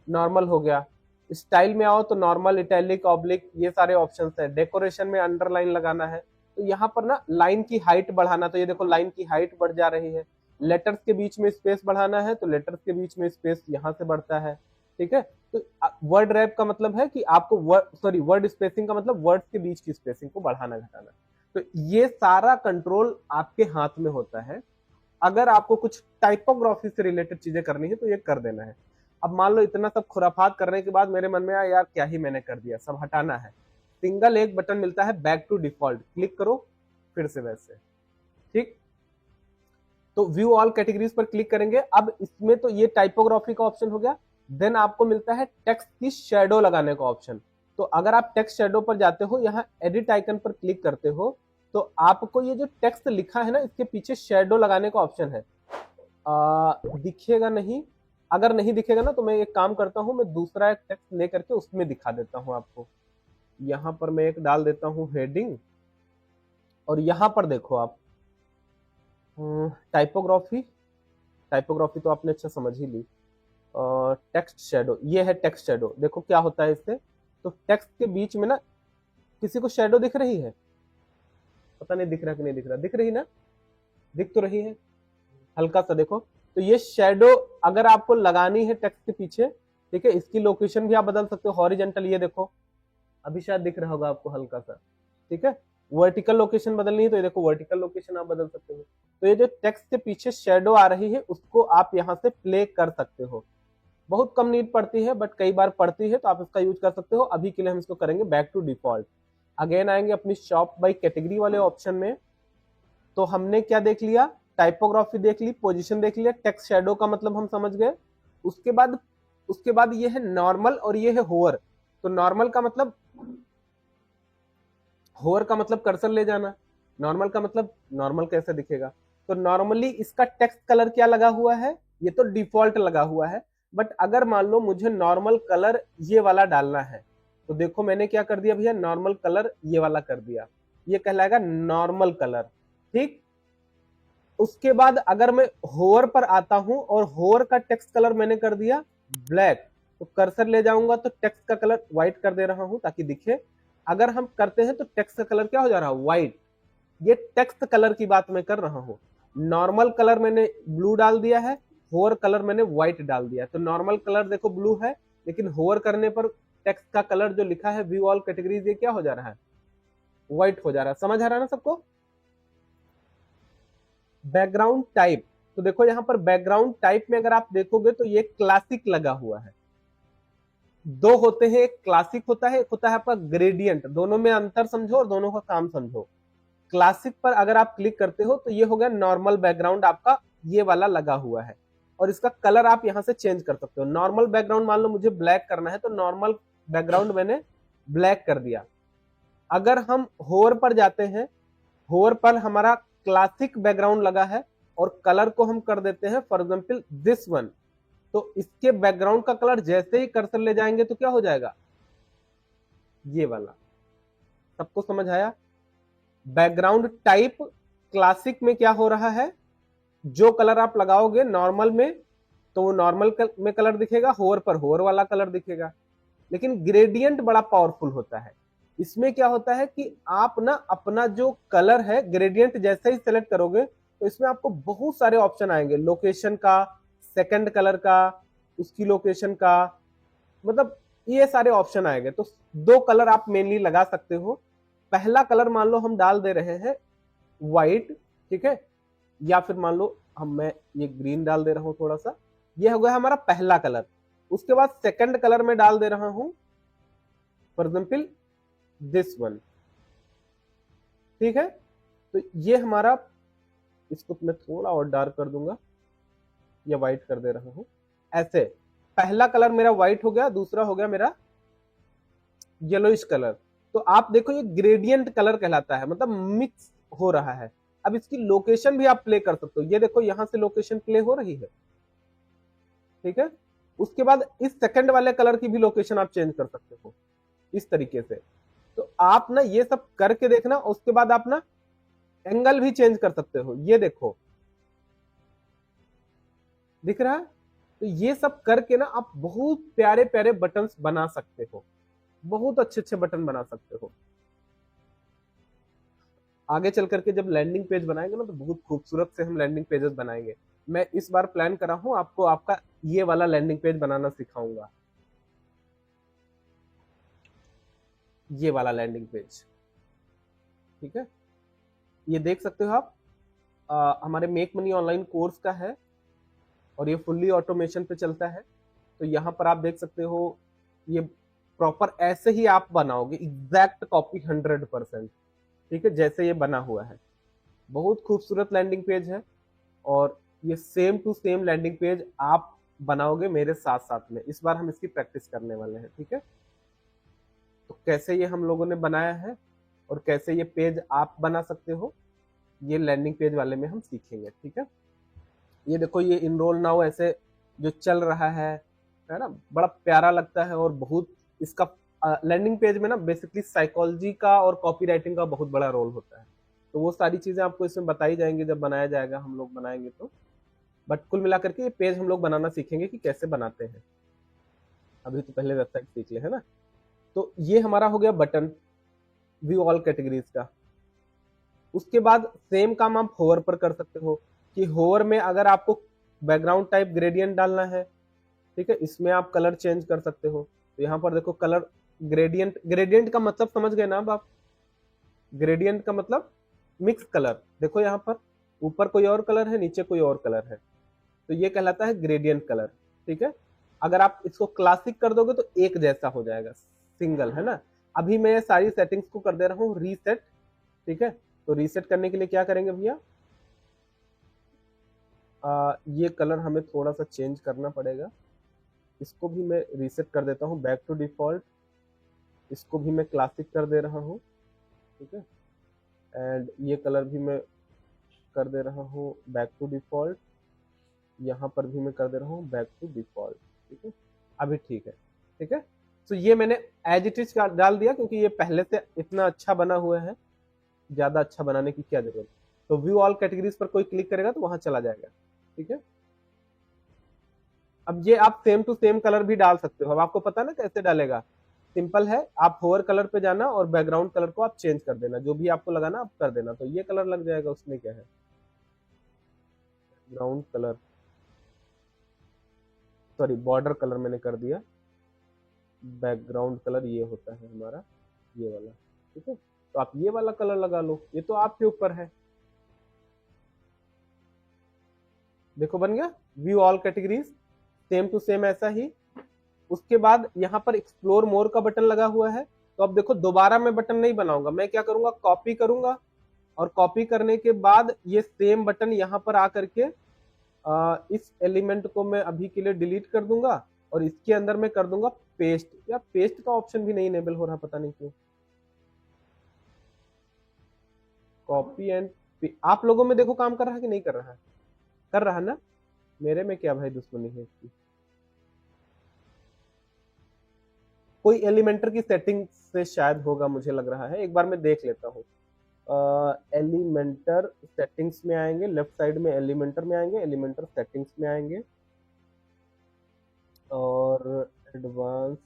नॉर्मल हो गया। स्टाइल में आओ तो नॉर्मल, इटैलिक, ऑब्लिक, ये सारे ऑप्शंस है। डेकोरेशन में अंडरलाइन लगाना है तो यहाँ पर ना लाइन की हाइट बढ़ाना, तो ये देखो लाइन की हाइट बढ़ जा रही है। लेटर्स के बीच में स्पेस बढ़ाना है तो लेटर्स के बीच में स्पेस यहाँ से बढ़ता है। ठीक है, तो वर्ड रैप का मतलब है कि आपको वर्ड स्पेसिंग का मतलब वर्ड्स के बीच की स्पेसिंग को बढ़ाना घटाना। तो ये सारा कंट्रोल आपके हाथ में होता है। अगर आपको कुछ टाइपोग्राफी से रिलेटेड चीजें करनी है तो ये कर देना है। अब मान लो इतना सब खुराफात करने के बाद मेरे मन में आया यार क्या ही मैंने कर दिया, सब हटाना है। सिंगल एक बटन मिलता है बैक टू डिफॉल्ट, क्लिक करो फिर से वैसे। ठीक, तो व्यू ऑल कैटेगरीज पर क्लिक करेंगे। अब इसमें तो ये टाइपोग्राफी का ऑप्शन हो गया। देन आपको मिलता है टेक्स्ट की शेडो लगाने का ऑप्शन। तो अगर आप टेक्स्ट शेडो पर जाते हो, यहाँ एडिट आइकन पर क्लिक करते हो तो आपको ये जो टेक्स्ट लिखा है ना इसके पीछे शेडो लगाने का ऑप्शन है। दिखेगा नहीं, अगर नहीं दिखेगा ना तो मैं एक काम करता हूं, मैं दूसरा एक टेक्स्ट लेकर के उसमें दिखा देता हूं आपको। यहां पर मैं एक डाल देता हूं हेडिंग, और यहां पर देखो आप टाइपोग्राफी। टाइपोग्राफी तो आपने अच्छा समझ ही ली। टेक्स्ट शेडो, ये है टेक्स्ट शेडो। देखो क्या होता है इससे, तो टेक्स्ट के बीच में ना किसी को शेडो दिख रही है, पता नहीं दिख रहा कि नहीं दिख रहा, दिख रही ना, दिख तो रही है हल्का सा। देखो तो ये शेडो अगर आपको लगानी है टेक्स्ट के पीछे, ठीक है, इसकी लोकेशन भी आप बदल सकते हो। हॉरिजेंटल, ये देखो अभी शायद दिख रहा होगा आपको हल्का सा, ठीक है। वर्टिकल लोकेशन बदलनी है तो ये देखो वर्टिकल लोकेशन आप बदल सकते हो। तो ये जो टेक्स्ट के पीछे शेडो आ रही है उसको आप यहाँ से प्ले कर सकते हो। बहुत कम नीड पड़ती है बट कई बार पड़ती है, तो आप इसका यूज कर सकते हो। अभी के लिए हम इसको करेंगे बैक टू डिफॉल्ट। अगेन आएंगे अपनी शॉप बाई कैटेगरी वाले ऑप्शन में। तो हमने क्या देख लिया, टाइपोग्राफी देख ली, पोजीशन देख लिया, टेक्स्ट शेडो का मतलब हम समझ गए। उसके बाद ये है नॉर्मल और ये है होवर। तो नॉर्मल का मतलब, होवर का मतलब कर्सर ले जाना, नॉर्मल का मतलब नॉर्मल कैसे दिखेगा। तो नॉर्मली इसका टेक्स्ट कलर क्या लगा हुआ है, ये तो डिफॉल्ट लगा हुआ है। बट अगर मान लो मुझे नॉर्मल कलर ये वाला डालना है तो देखो मैंने क्या कर दिया भैया, नॉर्मल कलर ये वाला कर दिया, ये कहलाएगा नॉर्मल कलर। ठीक, उसके बाद अगर मैं होवर पर आता हूं और होवर का टेक्स्ट कलर मैंने कर दिया ब्लैक, तो कर्सर ले जाऊंगा तो टेक्स्ट का कलर व्हाइट कर दे रहा हूं ताकि दिखे। अगर हम करते हैं तो टेक्स्ट का कलर क्या हो जा रहा है, व्हाइट। ये टेक्स्ट कलर की बात मैं कर रहा हूं। नॉर्मल कलर मैंने ब्लू डाल दिया है, होवर कलर मैंने व्हाइट डाल दिया है। तो नॉर्मल कलर देखो ब्लू है, लेकिन होवर करने पर टेक्स्ट का कलर जो लिखा है व्यू ऑल कैटेगरीज, ये क्या हो जा रहा है, व्हाइट हो जा रहा है। समझ आ रहा है ना सबको। बैकग्राउंड टाइप, तो देखो यहां पर बैकग्राउंड टाइप में अगर आप देखोगे तो ये क्लासिक लगा हुआ है। दो होते हैं, एक क्लासिक होता है, एक होता है आपका ग्रेडियंट। दोनों में अंतर समझो और दोनों का काम समझो। क्लासिक पर अगर आप क्लिक करते हो तो ये हो गया नॉर्मल बैकग्राउंड, आपका ये वाला लगा हुआ है और इसका कलर आप यहां से चेंज कर सकते हो। नॉर्मल बैकग्राउंड मान लो मुझे ब्लैक करना है तो नॉर्मल बैकग्राउंड मैंने ब्लैक कर दिया। अगर हम होवर पर जाते हैं, होवर पर हमारा क्लासिक बैकग्राउंड लगा है और कलर को हम कर देते हैं फॉर एग्जाम्पल दिस वन, तो इसके बैकग्राउंड का कलर जैसे ही कर्सर ले जाएंगे तो क्या हो जाएगा, ये वाला। सबको समझ आया? बैकग्राउंड टाइप क्लासिक में क्या हो रहा है, जो कलर आप लगाओगे नॉर्मल में तो वो नॉर्मल में कलर दिखेगा, होवर पर होवर वाला कलर दिखेगा। लेकिन ग्रेडियंट बड़ा पावरफुल होता है। इसमें क्या होता है कि आप ना अपना जो कलर है ग्रेडियंट जैसे ही सेलेक्ट करोगे तो इसमें आपको बहुत सारे ऑप्शन आएंगे, लोकेशन का, सेकंड कलर का, उसकी लोकेशन का, मतलब ये सारे ऑप्शन आएंगे। तो दो कलर आप मेनली लगा सकते हो। पहला कलर मान लो हम डाल दे रहे हैं व्हाइट, ठीक है, या फिर मान लो मैं ये ग्रीन डाल दे रहा हूं थोड़ा सा, ये हो गया हमारा पहला कलर। उसके बाद सेकंड कलर में डाल दे रहा हूं फॉर एग्जाम्पल दिस वन, ठीक है। तो ये हमारा, इसको मैं थोड़ा और डार्क कर दूंगा या व्हाइट कर दे रहा हूं, ऐसे पहला कलर मेरा व्हाइट हो गया, दूसरा हो गया मेरा येलोइश कलर। तो आप देखो ये ग्रेडियंट कलर कहलाता है, मतलब मिक्स हो रहा है। अब इसकी लोकेशन भी आप प्ले कर सकते हो, ये देखो यहां से लोकेशन प्ले हो रही है, ठीक है। उसके बाद इस सेकंड वाले कलर की भी लोकेशन आप चेंज कर सकते हो इस तरीके से। तो आप ना ये सब करके देखना, उसके बाद आप ना एंगल भी चेंज कर सकते हो। ये देखो दिख रहा है? तो ये सब करके ना आप बहुत प्यारे प्यारे बटन्स बना सकते हो, बहुत अच्छे अच्छे बटन बना सकते हो। आगे चल करके जब लैंडिंग पेज बनाएंगे ना तो बहुत खूबसूरत से हम लैंडिंग पेजेस बनाएंगे। मैं इस बार प्लान कर रहा हूं आपको आपका ये वाला लैंडिंग पेज बनाना सिखाऊंगा, ये वाला लैंडिंग पेज, ठीक है। ये देख सकते हो आप, हमारे मेक मनी ऑनलाइन कोर्स का है और ये फुल्ली ऑटोमेशन पे चलता है। तो यहाँ पर आप देख सकते हो, ये प्रॉपर ऐसे ही आप बनाओगे, एग्जैक्ट कॉपी 100%, ठीक है, जैसे ये बना हुआ है। बहुत खूबसूरत लैंडिंग पेज है और ये same to same landing page आप बनाओगे मेरे साथ साथ में। इस बार हम इसकी प्रैक्टिस करने वाले हैं, ठीक है। तो कैसे ये हम लोगों ने बनाया है और कैसे ये पेज आप बना सकते हो, ये लैंडिंग पेज वाले में हम सीखेंगे, ठीक है। ये देखो ये इनरोल नाउ ऐसे जो चल रहा है ना, बड़ा प्यारा लगता है। और बहुत इसका लैंडिंग पेज में ना बेसिकली साइकोलॉजी का और कॉपी राइटिंग का बहुत बड़ा रोल होता है। तो वो सारी चीजें आपको इसमें बताई जाएंगी जब बनाया जाएगा, हम लोग बनाएंगे तो। बट कुल मिलाकर के ये पेज हम लोग बनाना सीखेंगे कि कैसे बनाते हैं। अभी तो पहले वेबसाइट सीख ले, है ना। तो ये हमारा हो गया बटन व्यू ऑल कैटेगरीज का। उसके बाद सेम काम आप होवर पर कर सकते हो कि होवर में अगर आपको बैकग्राउंड टाइप ग्रेडियंट डालना है, ठीक है, इसमें आप कलर चेंज कर सकते हो। तो यहाँ पर देखो कलर ग्रेडियंट, ग्रेडियंट का मतलब समझ गए ना अब आप? ग्रेडियंट का मतलब मिक्स कलर। देखो यहाँ पर ऊपर कोई और कलर है, नीचे कोई और कलर है, तो ये कहलाता है ग्रेडियंट कलर, ठीक है। अगर आप इसको क्लासिक कर दोगे तो एक जैसा हो जाएगा, सिंगल, है ना। अभी मैं सारी सेटिंग्स को कर दे रहा हूँ रीसेट, ठीक है। तो रीसेट करने के लिए क्या करेंगे भैया, ये कलर हमें थोड़ा सा चेंज करना पड़ेगा। इसको भी मैं रीसेट कर देता हूँ बैक टू डिफॉल्ट, इसको भी मैं क्लासिक कर दे रहा हूँ, ठीक है। एंड ये कलर भी मैं कर दे रहा हूँ बैक टू डिफॉल्ट, यहाँ पर भी मैं कर दे रहा हूँ बैक टू डिफॉल्ट, ठीक है। अभी ठीक है, ठीक है। तो ये मैंने एज इट इज डाल दिया क्योंकि ये पहले से इतना अच्छा बना हुआ है, ज्यादा अच्छा बनाने की क्या जरूरत। तो व्यू ऑल कैटेगरीज पर कोई क्लिक करेगा तो वहां चला जाएगा, ठीक है। अब ये आप सेम टू सेम कलर भी डाल सकते हो। अब आपको पता ना कैसे डालेगा, सिंपल है, आप होवर कलर पे जाना और बैकग्राउंड कलर को आप चेंज कर देना, जो भी आपको लगाना आप कर देना, तो ये कलर लग जाएगा। उसमें क्या है, ground colour, sorry border colour मैंने कर दिया, बैकग्राउंड कलर ये होता है हमारा, ये वाला, ठीक है। तो आप ये वाला कलर लगा लो, ये तो आपके ऊपर है। देखो बन गया view all categories, same to same ऐसा ही। उसके बाद यहाँ पर एक्सप्लोर मोर का बटन लगा हुआ है। तो अब देखो दोबारा मैं बटन नहीं बनाऊंगा, मैं क्या करूंगा, कॉपी करूंगा और कॉपी करने के बाद ये सेम बटन यहाँ पर आकर के इस एलिमेंट को मैं अभी के लिए डिलीट कर दूंगा और इसके अंदर मैं कर दूंगा पेस्ट, या पेस्ट का ऑप्शन भी नहीं इनेबल हो रहा, पता नहीं क्यों। कॉपी एंड, आप लोगों में देखो काम कर रहा है कि नहीं कर रहा है? कर रहा है ना? मेरे में क्या भाई दुश्मनी है इसकी? कोई एलिमेंटर की सेटिंग से शायद होगा, मुझे लग रहा है। एक बार मैं देख लेता हूँ। एलिमेंटर सेटिंग्स में आएंगे, लेफ्ट साइड में एलिमेंटर में आएंगे, एलिमेंटर सेटिंग्स में आएंगे और एडवांस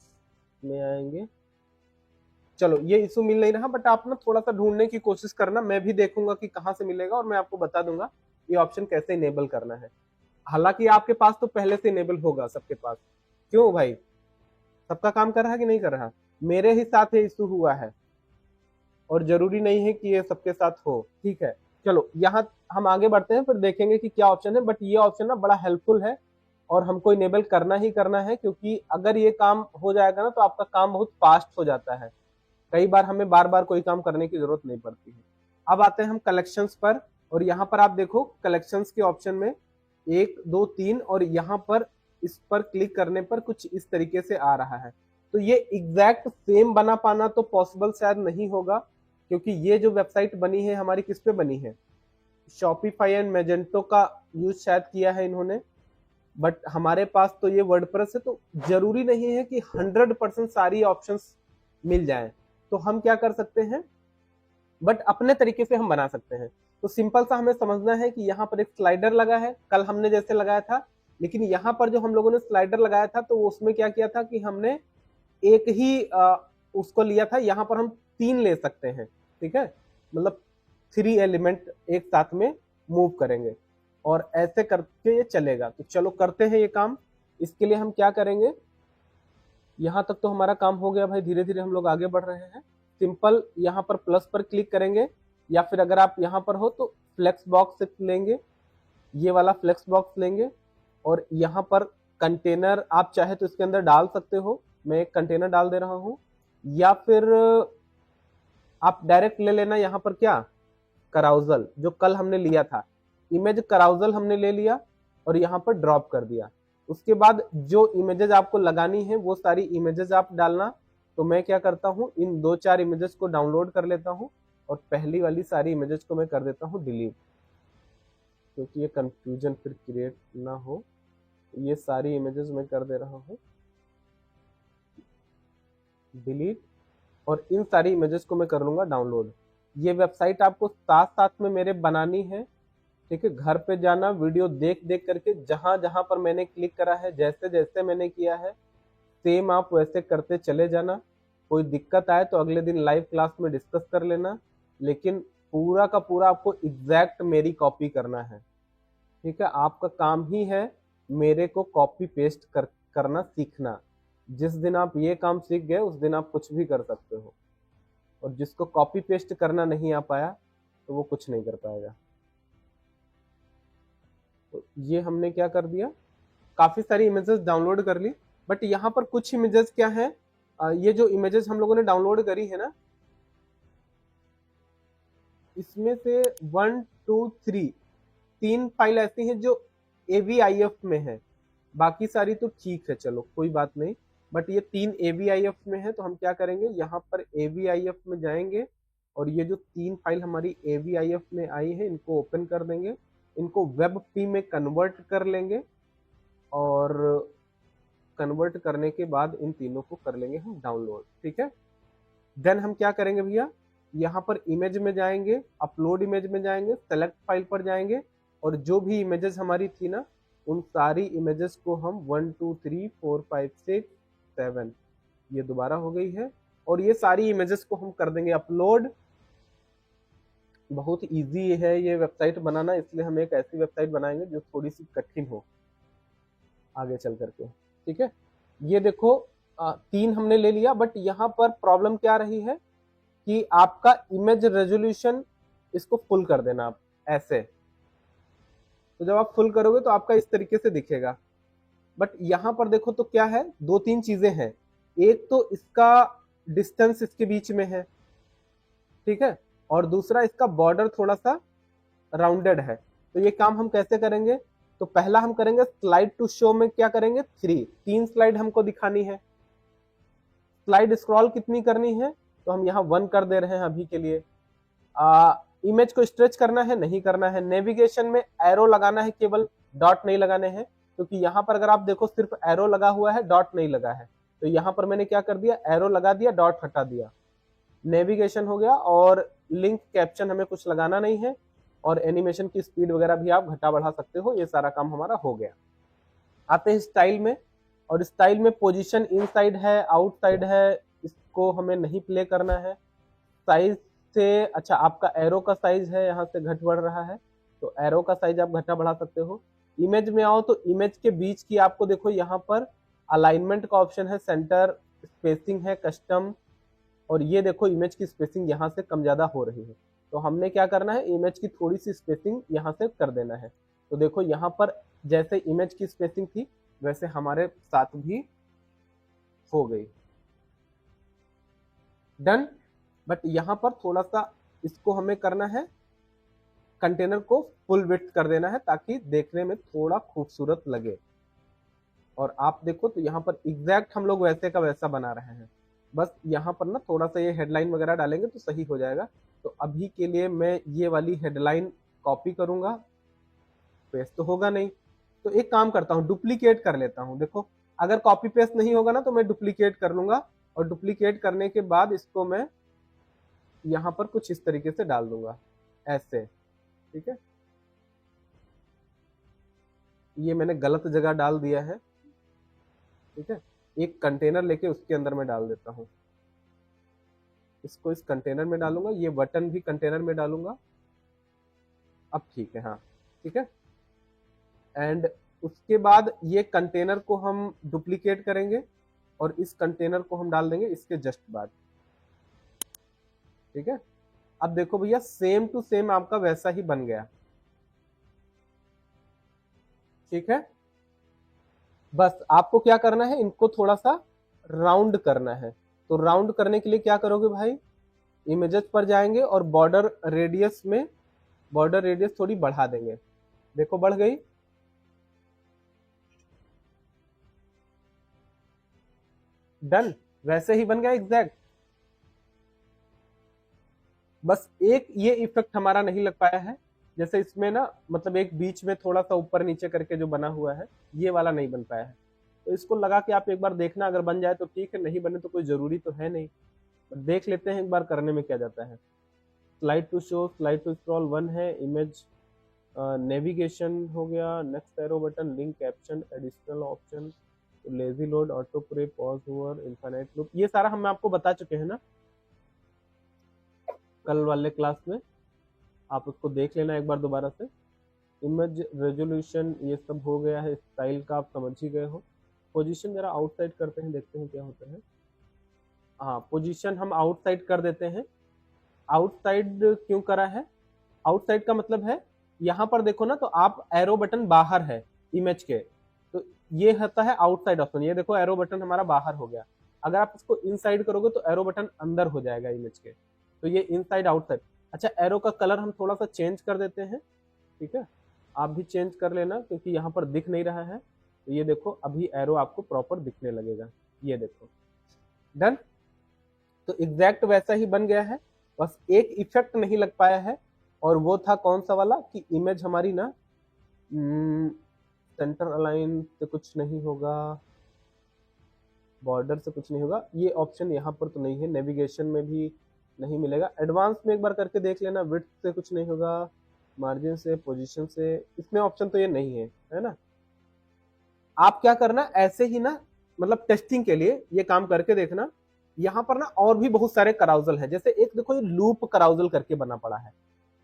में आएंगे। चलो, ये इशू मिल नहीं रहा, बट आप ना थोड़ा सा ढूंढने की कोशिश करना, मैं भी देखूंगा कि कहाँ से मिलेगा और मैं आपको बता दूंगा ये ऑप्शन कैसे इनेबल करना है। हालांकि आपके पास तो पहले से इनेबल होगा सबके पास। क्यों भाई, सबका काम कर रहा है कि नहीं कर रहा? मेरे ही साथ ये इशू हुआ है और जरूरी नहीं है कि ये सबके साथ हो, ठीक है। चलो, यहाँ हम आगे बढ़ते हैं, फिर देखेंगे कि क्या ऑप्शन है। बट ये ऑप्शन ना बड़ा हेल्पफुल है और हमको इनेबल करना ही करना है, क्योंकि अगर ये काम हो जाएगा ना तो आपका काम बहुत फास्ट हो जाता है। कई बार हमें बार बार कोई काम करने की जरूरत नहीं पड़ती है। अब आते हैं हम कलेक्शंस पर, और यहाँ पर आप देखो कलेक्शंस के ऑप्शन में 1 2 3, और यहाँ पर इस पर क्लिक करने पर कुछ इस तरीके से आ रहा है। तो ये एग्जैक्ट सेम बना पाना तो पॉसिबल शायद नहीं होगा, क्योंकि ये जो वेबसाइट बनी है हमारी किस पे बनी है? शॉपिफाई एंड मैजेंटो का यूज शायद किया है इन्होंने, बट हमारे पास तो ये वर्डप्रेस है, तो जरूरी नहीं है कि 100% सारी ऑप्शंस मिल जाएं। तो हम क्या कर सकते हैं, बट अपने तरीके से हम बना सकते हैं। तो सिंपल सा हमें समझना है कि यहाँ पर एक स्लाइडर लगा है, कल हमने जैसे लगाया था, लेकिन यहाँ पर जो हम लोगों ने स्लाइडर लगाया था तो उसमें क्या किया था कि हमने एक ही उसको लिया था। यहाँ पर हम 3 ले सकते हैं, ठीक है, मतलब 3 एलिमेंट एक साथ में मूव करेंगे और ऐसे करके ये चलेगा। तो चलो करते हैं ये काम। इसके लिए हम क्या करेंगे, यहाँ तक तो हमारा काम हो गया भाई, धीरे धीरे हम लोग आगे बढ़ रहे हैं। सिंपल यहाँ पर प्लस पर क्लिक करेंगे, या फिर अगर आप यहाँ पर हो तो फ्लेक्स बॉक्स लेंगे, ये वाला फ्लेक्स बॉक्स लेंगे, और यहाँ पर कंटेनर आप चाहे तो इसके अंदर डाल सकते हो। मैं एक कंटेनर डाल दे रहा हूँ, या फिर आप डायरेक्ट ले लेना यहाँ पर क्या, कराउजल, जो कल हमने लिया था, इमेज कराउजल हमने ले लिया और यहाँ पर ड्रॉप कर दिया। उसके बाद जो इमेजेस आपको लगानी है वो सारी इमेजेस आप डालना। तो मैं क्या करता हूँ, इन 2-4 इमेजेस को डाउनलोड कर लेता हूँ और पहली वाली सारी इमेजेस को मैं कर देता हूँ डिलीट, क्योंकि ये कंफ्यूजन फिर क्रिएट ना हो। ये सारी इमेजेस मैं कर दे रहा हूँ डिलीट, और इन सारी इमेजेस को मैं कर लूंगा डाउनलोड। ये वेबसाइट आपको साथ साथ में मेरे बनानी है, ठीक है। घर पे जाना, वीडियो देख देख करके जहां जहां पर मैंने क्लिक करा है, जैसे जैसे मैंने किया है, सेम आप वैसे करते चले जाना। कोई दिक्कत आए तो अगले दिन लाइव क्लास में डिस्कस कर लेना, लेकिन पूरा का पूरा आपको एग्जैक्ट मेरी कॉपी करना है, ठीक है। आपका काम ही है मेरे को कॉपी पेस्ट करना सीखना। जिस दिन आप ये काम सीख गए उस दिन आप कुछ भी कर सकते हो, और जिसको कॉपी पेस्ट करना नहीं आ पाया तो वो कुछ नहीं कर पाएगा। तो ये हमने क्या कर दिया, काफी सारी इमेजेस डाउनलोड कर ली, बट यहाँ पर कुछ इमेजेस क्या है, ये जो इमेजेस हम लोगों ने डाउनलोड करी है ना, इसमें से 1 2 3 फाइल ऐसी हैं जो AVIF में है, बाकी सारी तो ठीक है, चलो कोई बात नहीं, बट ये 3 AVIF में है। तो हम क्या करेंगे, यहाँ पर AVIF में जाएंगे और ये जो 3 फाइल हमारी AVIF में आई है इनको ओपन कर देंगे, इनको WebP में कन्वर्ट कर लेंगे, और कन्वर्ट करने के बाद इन तीनों को कर लेंगे हम डाउनलोड, ठीक है। देन हम क्या करेंगे भैया, यहाँ पर इमेज में जाएंगे, अपलोड इमेज में जाएंगे, सेलेक्ट फाइल पर जाएंगे, और जो भी इमेजेस हमारी थी ना उन सारी इमेजेस को हम 1 2 3 4 5 6 7, ये दोबारा हो गई है, और ये सारी इमेजेस को हम कर देंगे अपलोड। बहुत इजी है ये वेबसाइट बनाना, इसलिए हम एक ऐसी वेबसाइट बनाएंगे जो थोड़ी सी कठिन हो आगे चल करके, ठीक है। ये देखो 3 हमने ले लिया, बट यहाँ पर प्रॉब्लम क्या रही है कि आपका इमेज रेजोल्यूशन, इसको फुल कर देना आप ऐसे। तो जब आप फुल करोगे तो आपका इस तरीके से दिखेगा, बट यहाँ पर देखो तो क्या है, 2-3 चीजें हैं। एक तो इसका डिस्टेंस इसके बीच में है, ठीक है, और दूसरा इसका बॉर्डर थोड़ा सा राउंडेड है। तो ये काम हम कैसे करेंगे, तो पहला हम करेंगे स्लाइड टू शो में क्या करेंगे, 3 स्लाइड हमको दिखानी है, स्लाइड स्क्रॉल कितनी करनी है, तो हम यहाँ 1 कर दे रहे हैं अभी के लिए। इमेज को स्ट्रेच करना है, नहीं करना है। नेविगेशन में एरो लगाना है केवल, डॉट नहीं लगाने हैं, क्योंकि यहाँ पर अगर आप देखो सिर्फ एरो लगा हुआ है, डॉट नहीं लगा है। तो यहाँ पर मैंने क्या कर दिया, एरो लगा दिया, डॉट हटा दिया। नेविगेशन हो गया, और लिंक कैप्शन हमें कुछ लगाना नहीं है, और एनिमेशन की स्पीड वगैरह भी आप घटा बढ़ा सकते हो। ये सारा काम हमारा हो गया। आते हैं स्टाइल में, और स्टाइल में पोजीशन इनसाइड है, आउटसाइड है, इसको हमें नहीं प्ले करना है। साइज से, अच्छा आपका एरो का साइज है यहाँ से घट बढ़ रहा है, तो एरो का साइज आप घटा बढ़ा सकते हो। इमेज में आओ तो इमेज के बीच की आपको देखो यहाँ पर अलाइनमेंट का ऑप्शन है, सेंटर, स्पेसिंग है, कस्टम, और ये देखो इमेज की स्पेसिंग यहाँ से कम ज्यादा हो रही है। तो हमने क्या करना है, इमेज की थोड़ी सी स्पेसिंग यहाँ से कर देना है। तो देखो यहाँ पर जैसे इमेज की स्पेसिंग थी वैसे हमारे साथ भी हो गई। डन। बट यहाँ पर थोड़ा सा इसको हमें करना है, कंटेनर को फुल विड्थ कर देना है ताकि देखने में थोड़ा खूबसूरत लगे। और आप देखो तो यहाँ पर एग्जैक्ट हम लोग वैसे का वैसा बना रहे हैं। बस यहाँ पर ना थोड़ा सा ये हेडलाइन वगैरह डालेंगे तो सही हो जाएगा। तो अभी के लिए मैं ये वाली हेडलाइन कॉपी करूंगा, पेस्ट तो होगा नहीं, तो एक काम करता हूँ, डुप्लीकेट कर लेता हूँ। देखो अगर कॉपी पेस्ट नहीं होगा ना तो मैं डुप्लीकेट कर लूंगा, और डुप्लीकेट करने के बाद इसको मैं यहाँ पर कुछ इस तरीके से डाल दूंगा, ऐसे। ठीक है, ये मैंने गलत जगह डाल दिया है। ठीक है, एक कंटेनर लेके उसके अंदर मैं डाल देता हूँ, इसको इस कंटेनर में डालूंगा, ये बटन भी कंटेनर में डालूंगा। अब ठीक है, हाँ ठीक है। एंड उसके बाद ये कंटेनर को हम डुप्लीकेट करेंगे, और इस कंटेनर को हम डाल देंगे इसके जस्ट बाद। ठीक है, अब देखो भैया सेम टू सेम आपका वैसा ही बन गया। ठीक है, बस आपको क्या करना है, इनको थोड़ा सा राउंड करना है। तो राउंड करने के लिए क्या करोगे भाई, इमेजेस पर जाएंगे और बॉर्डर रेडियस में, बॉर्डर रेडियस थोड़ी बढ़ा देंगे। देखो बढ़ गई। डन, वैसे ही बन गया एग्जैक्ट। बस एक ये इफेक्ट हमारा नहीं लग पाया है, जैसे इसमें ना मतलब एक बीच में थोड़ा सा ऊपर नीचे करके जो बना हुआ है, ये वाला नहीं बन पाया है। तो इसको लगा के आप एक बार देखना, अगर बन जाए तो ठीक है, नहीं बने तो कोई जरूरी तो है नहीं। देख लेते हैं एक बार करने में क्या जाता है। Slide to show, slide to scroll 1 है, इमेज, नेविगेशन हो गया, next arrow button, link caption, additional option, lazy load, auto play, pause over, infinite loop, ये सारा हम आपको बता चुके हैं ना कल वाले क्लास में, आप उसको देख लेना एक बार दोबारा से। इमेज रेजोल्यूशन ये सब हो गया है, स्टाइल का आप समझ ही गए हो। पोजीशन जरा आउटसाइड करते हैं, देखते हैं क्या होता है। हाँ, पोजीशन हम आउटसाइड कर देते हैं। आउटसाइड क्यों करा है, आउटसाइड का मतलब है यहाँ पर देखो ना, तो आप एरो बटन बाहर है इमेज के, तो ये होता है आउटसाइड ऑप्शन। ये देखो एरो बटन हमारा बाहर हो गया। अगर आप इसको इनसाइड करोगे तो एरो बटन अंदर हो जाएगा इमेज के, तो ये इनसाइड आउटसाइड। अच्छा, एरो का कलर हम थोड़ा सा चेंज कर देते हैं। ठीक है, आप भी चेंज कर लेना क्योंकि यहाँ पर दिख नहीं रहा है। तो ये देखो अभी एरो आपको प्रॉपर दिखने लगेगा, ये देखो। डन, तो एग्जैक्ट वैसा ही बन गया है, बस एक इफेक्ट नहीं लग पाया है, और वो था कौन सा वाला कि इमेज हमारी ना सेंटर अलाइन से कुछ नहीं होगा, बॉर्डर से कुछ नहीं होगा। ये ऑप्शन यहाँ पर तो नहीं है, नेविगेशन में भी नहीं मिलेगा। एडवांस में एक बार करके देख लेना, विड्थ से कुछ नहीं होगा, मार्जिन से, पोजीशन से, इसमें ऑप्शन तो ये नहीं है ना। आप क्या करना, ऐसे ही ना मतलब टेस्टिंग के लिए ये काम करके देखना। यहाँ पर ना और भी बहुत सारे कराउजल है, जैसे एक देखो ये लूप कराउजल करके बना पड़ा है।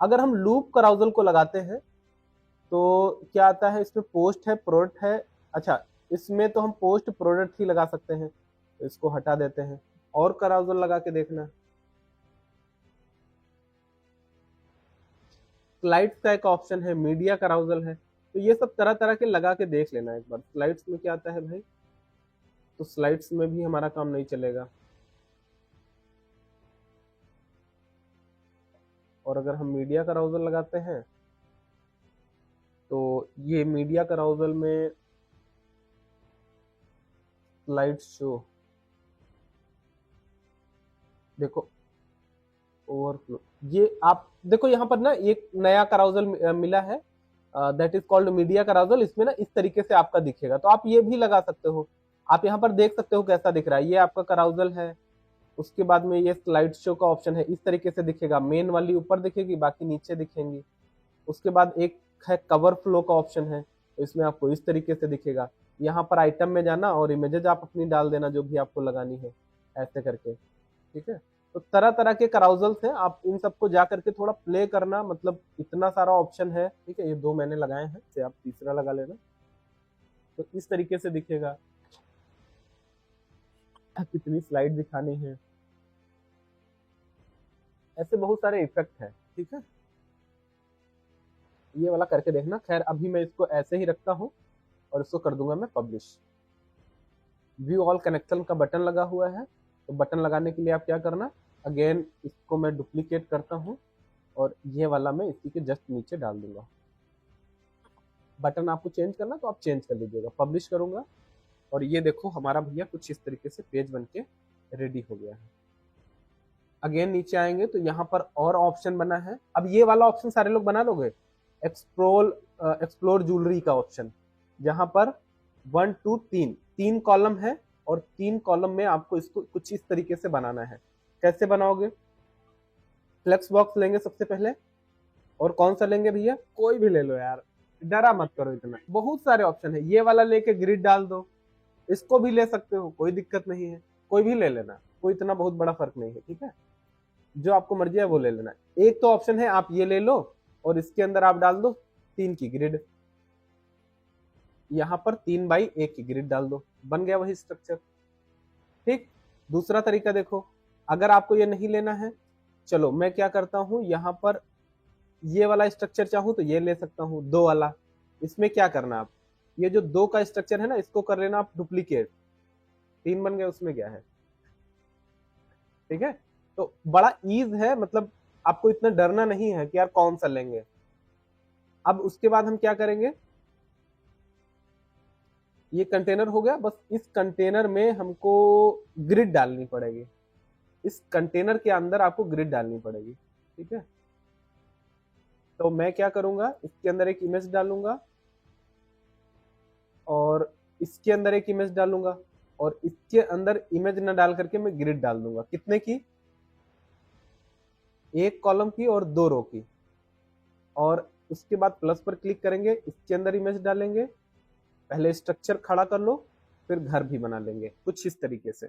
अगर हम लूप कराउजल को लगाते हैं तो क्या आता है, इसमें पोस्ट है, प्रोडक्ट है। अच्छा, इसमें तो हम पोस्ट प्रोडक्ट ही लगा सकते हैं, तो इसको हटा देते हैं। और कराउजल लगा के देखना। स्लाइड्स का एक ऑप्शन है, मीडिया कराउजल है, तो ये सब तरह तरह के लगा के देख लेना एक बार। स्लाइड्स में क्या आता है भाई, तो स्लाइड्स में भी हमारा काम नहीं चलेगा। और अगर हम मीडिया कराउजल लगाते हैं तो ये मीडिया कराउजल में स्लाइड शो, देखो ओवरफ्लो, ये आप देखो यहाँ पर ना एक नया कराउजल मिला है, दैट इज कॉल्ड मीडिया कराउजल। इसमें ना इस तरीके से आपका दिखेगा, तो आप ये भी लगा सकते हो। आप यहाँ पर देख सकते हो कैसा दिख रहा है, ये आपका कराउजल है। उसके बाद में ये स्लाइड शो का ऑप्शन है, इस तरीके से दिखेगा। मेन वाली ऊपर दिखेगी, बाकी नीचे दिखेंगी। उसके बाद एक है कवर फ्लो का ऑप्शन है, तो इसमें आपको इस तरीके से दिखेगा। यहाँ पर आइटम में जाना और इमेजेस आप अपनी डाल देना जो भी आपको लगानी है, ऐसे करके। ठीक है, तो तरह तरह के कराउजल्स हैं, आप इन सबको जा करके थोड़ा प्ले करना, मतलब इतना सारा ऑप्शन है। ठीक है, ये 2 मैंने लगाए हैं, से आप तीसरा लगा लेना, तो इस तरीके से दिखेगा। कितनी स्लाइड दिखानी है, ऐसे बहुत सारे इफेक्ट है। ठीक है, ये वाला करके देखना। खैर अभी मैं इसको ऐसे ही रखता हूँ और इसको कर दूंगा मैं पब्लिश। व्यू ऑल कनेक्शन का बटन लगा हुआ है, तो बटन लगाने के लिए आप क्या करना, अगेन इसको मैं डुप्लीकेट करता हूँ और ये वाला मैं इसी के जस्ट नीचे डाल दूंगा। बटन आपको चेंज करना तो आप चेंज कर लीजिएगा। पब्लिश करूंगा और ये देखो हमारा भैया कुछ इस तरीके से पेज बन के रेडी हो गया है। अगेन नीचे आएंगे तो यहाँ पर और ऑप्शन बना है। अब ये वाला ऑप्शन सारे लोग बना लोगे, एक्सप्लोर ज्वेलरी का ऑप्शन, जहां पर 1 2 3 कॉलम है और 3 कॉलम में आपको इसको कुछ इस तरीके से बनाना है। कैसे बनाओगे, फ्लेक्स बॉक्स लेंगे सबसे पहले, और कौन सा लेंगे भैया, कोई भी ले लो यार, डरा मत करो इतना, बहुत सारे ऑप्शन है। ये वाला लेके ग्रिड डाल दो, इसको भी ले सकते हो, कोई दिक्कत नहीं है, कोई भी ले लेना, कोई इतना बहुत बड़ा फर्क नहीं है। ठीक है, जो आपको मर्जी है वो ले लेना। एक तो ऑप्शन है आप ये ले लो और इसके अंदर आप डाल दो 3 की ग्रिड, यहां पर 3 बाई 1 की ग्रिड डाल दो, बन गया वही स्ट्रक्चर। ठीक, दूसरा तरीका देखो, अगर आपको ये नहीं लेना है, चलो मैं क्या करता हूं, यहां पर ये वाला स्ट्रक्चर चाहूं तो ये ले सकता हूं, 2 वाला। इसमें क्या करना, आप ये जो 2 का स्ट्रक्चर है ना, इसको कर लेना आप डुप्लीकेट, 3 बन गए, उसमें क्या है। ठीक है, तो बड़ा ईज है, मतलब आपको इतना डरना नहीं है कि यार कौन सा लेंगे। अब उसके बाद हम क्या करेंगे, ये कंटेनर हो गया, बस इस कंटेनर में हमको ग्रिड डालनी पड़ेगी, इस कंटेनर के अंदर आपको ग्रिड डालनी पड़ेगी। ठीक है, तो मैं क्या करूंगा, इसके अंदर एक इमेज डालूंगा और इसके अंदर एक इमेज डालूंगा और इसके अंदर इमेज न डाल करके मैं ग्रिड डाल दूंगा। कितने की, 1 कॉलम की और 2 रो की। और उसके बाद प्लस पर क्लिक करेंगे, इसके अंदर इमेज डालेंगे, पहले स्ट्रक्चर खड़ा कर लो, फिर घर भी बना लेंगे कुछ इस तरीके से।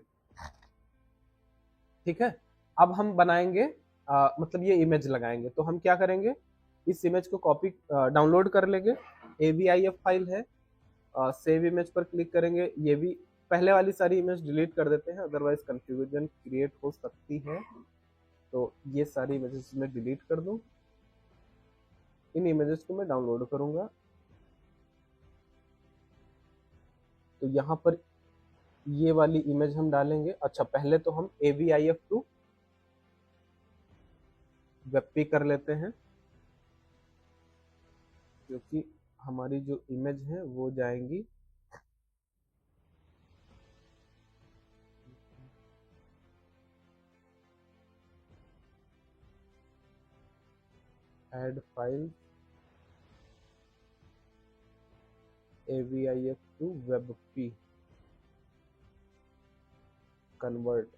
ठीक है, अब हम बनाएंगे मतलब ये इमेज लगाएंगे, तो हम क्या करेंगे, इस इमेज को कॉपी डाउनलोड कर लेंगे, AVIF फाइल है, सेव इमेज पर क्लिक करेंगे। ये भी पहले वाली सारी इमेज डिलीट कर देते हैं, अदरवाइज कंफ्यूजन क्रिएट हो सकती है, तो ये सारी इमेजेस में डिलीट कर दूं। इन इमेजेस को मैं डाउनलोड करूंगा, तो यहाँ पर ये वाली इमेज हम डालेंगे। अच्छा, पहले तो हम AVIF टू वेबपी कर लेते हैं, क्योंकि हमारी जो इमेज है वो जाएंगी add file AVIF to WebP convert.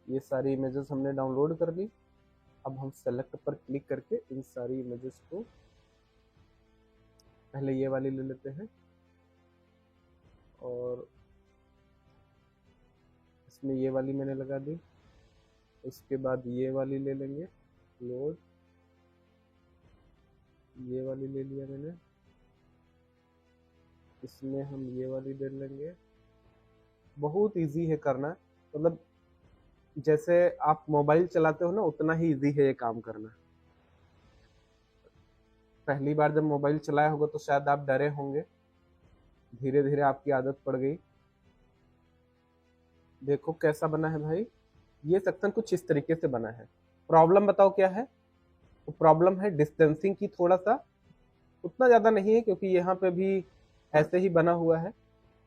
ये सारी इमेजेस हमने डाउनलोड कर ली। अब हम सेलेक्ट पर क्लिक करके इन सारी इमेजेस को, पहले ये वाली ले लेते हैं और इसमें ये वाली मैंने लगा दी। उसके बाद ये वाली ले लेंगे, लोड, ये वाली ले लिया मैंने, इसमें हम ये वाली ले लेंगे। बहुत इजी है करना, मतलब जैसे आप मोबाइल चलाते हो ना, उतना ही इजी है ये काम करना। पहली बार जब मोबाइल चलाया होगा तो शायद आप डरे होंगे, धीरे धीरे आपकी आदत पड़ गई। देखो कैसा बना है भाई, ये सेक्शन कुछ इस तरीके से बना है। प्रॉब्लम बताओ क्या है, तो प्रॉब्लम है डिस्टेंसिंग की, थोड़ा सा, उतना ज़्यादा नहीं है क्योंकि यहाँ पे भी ऐसे ही बना हुआ है।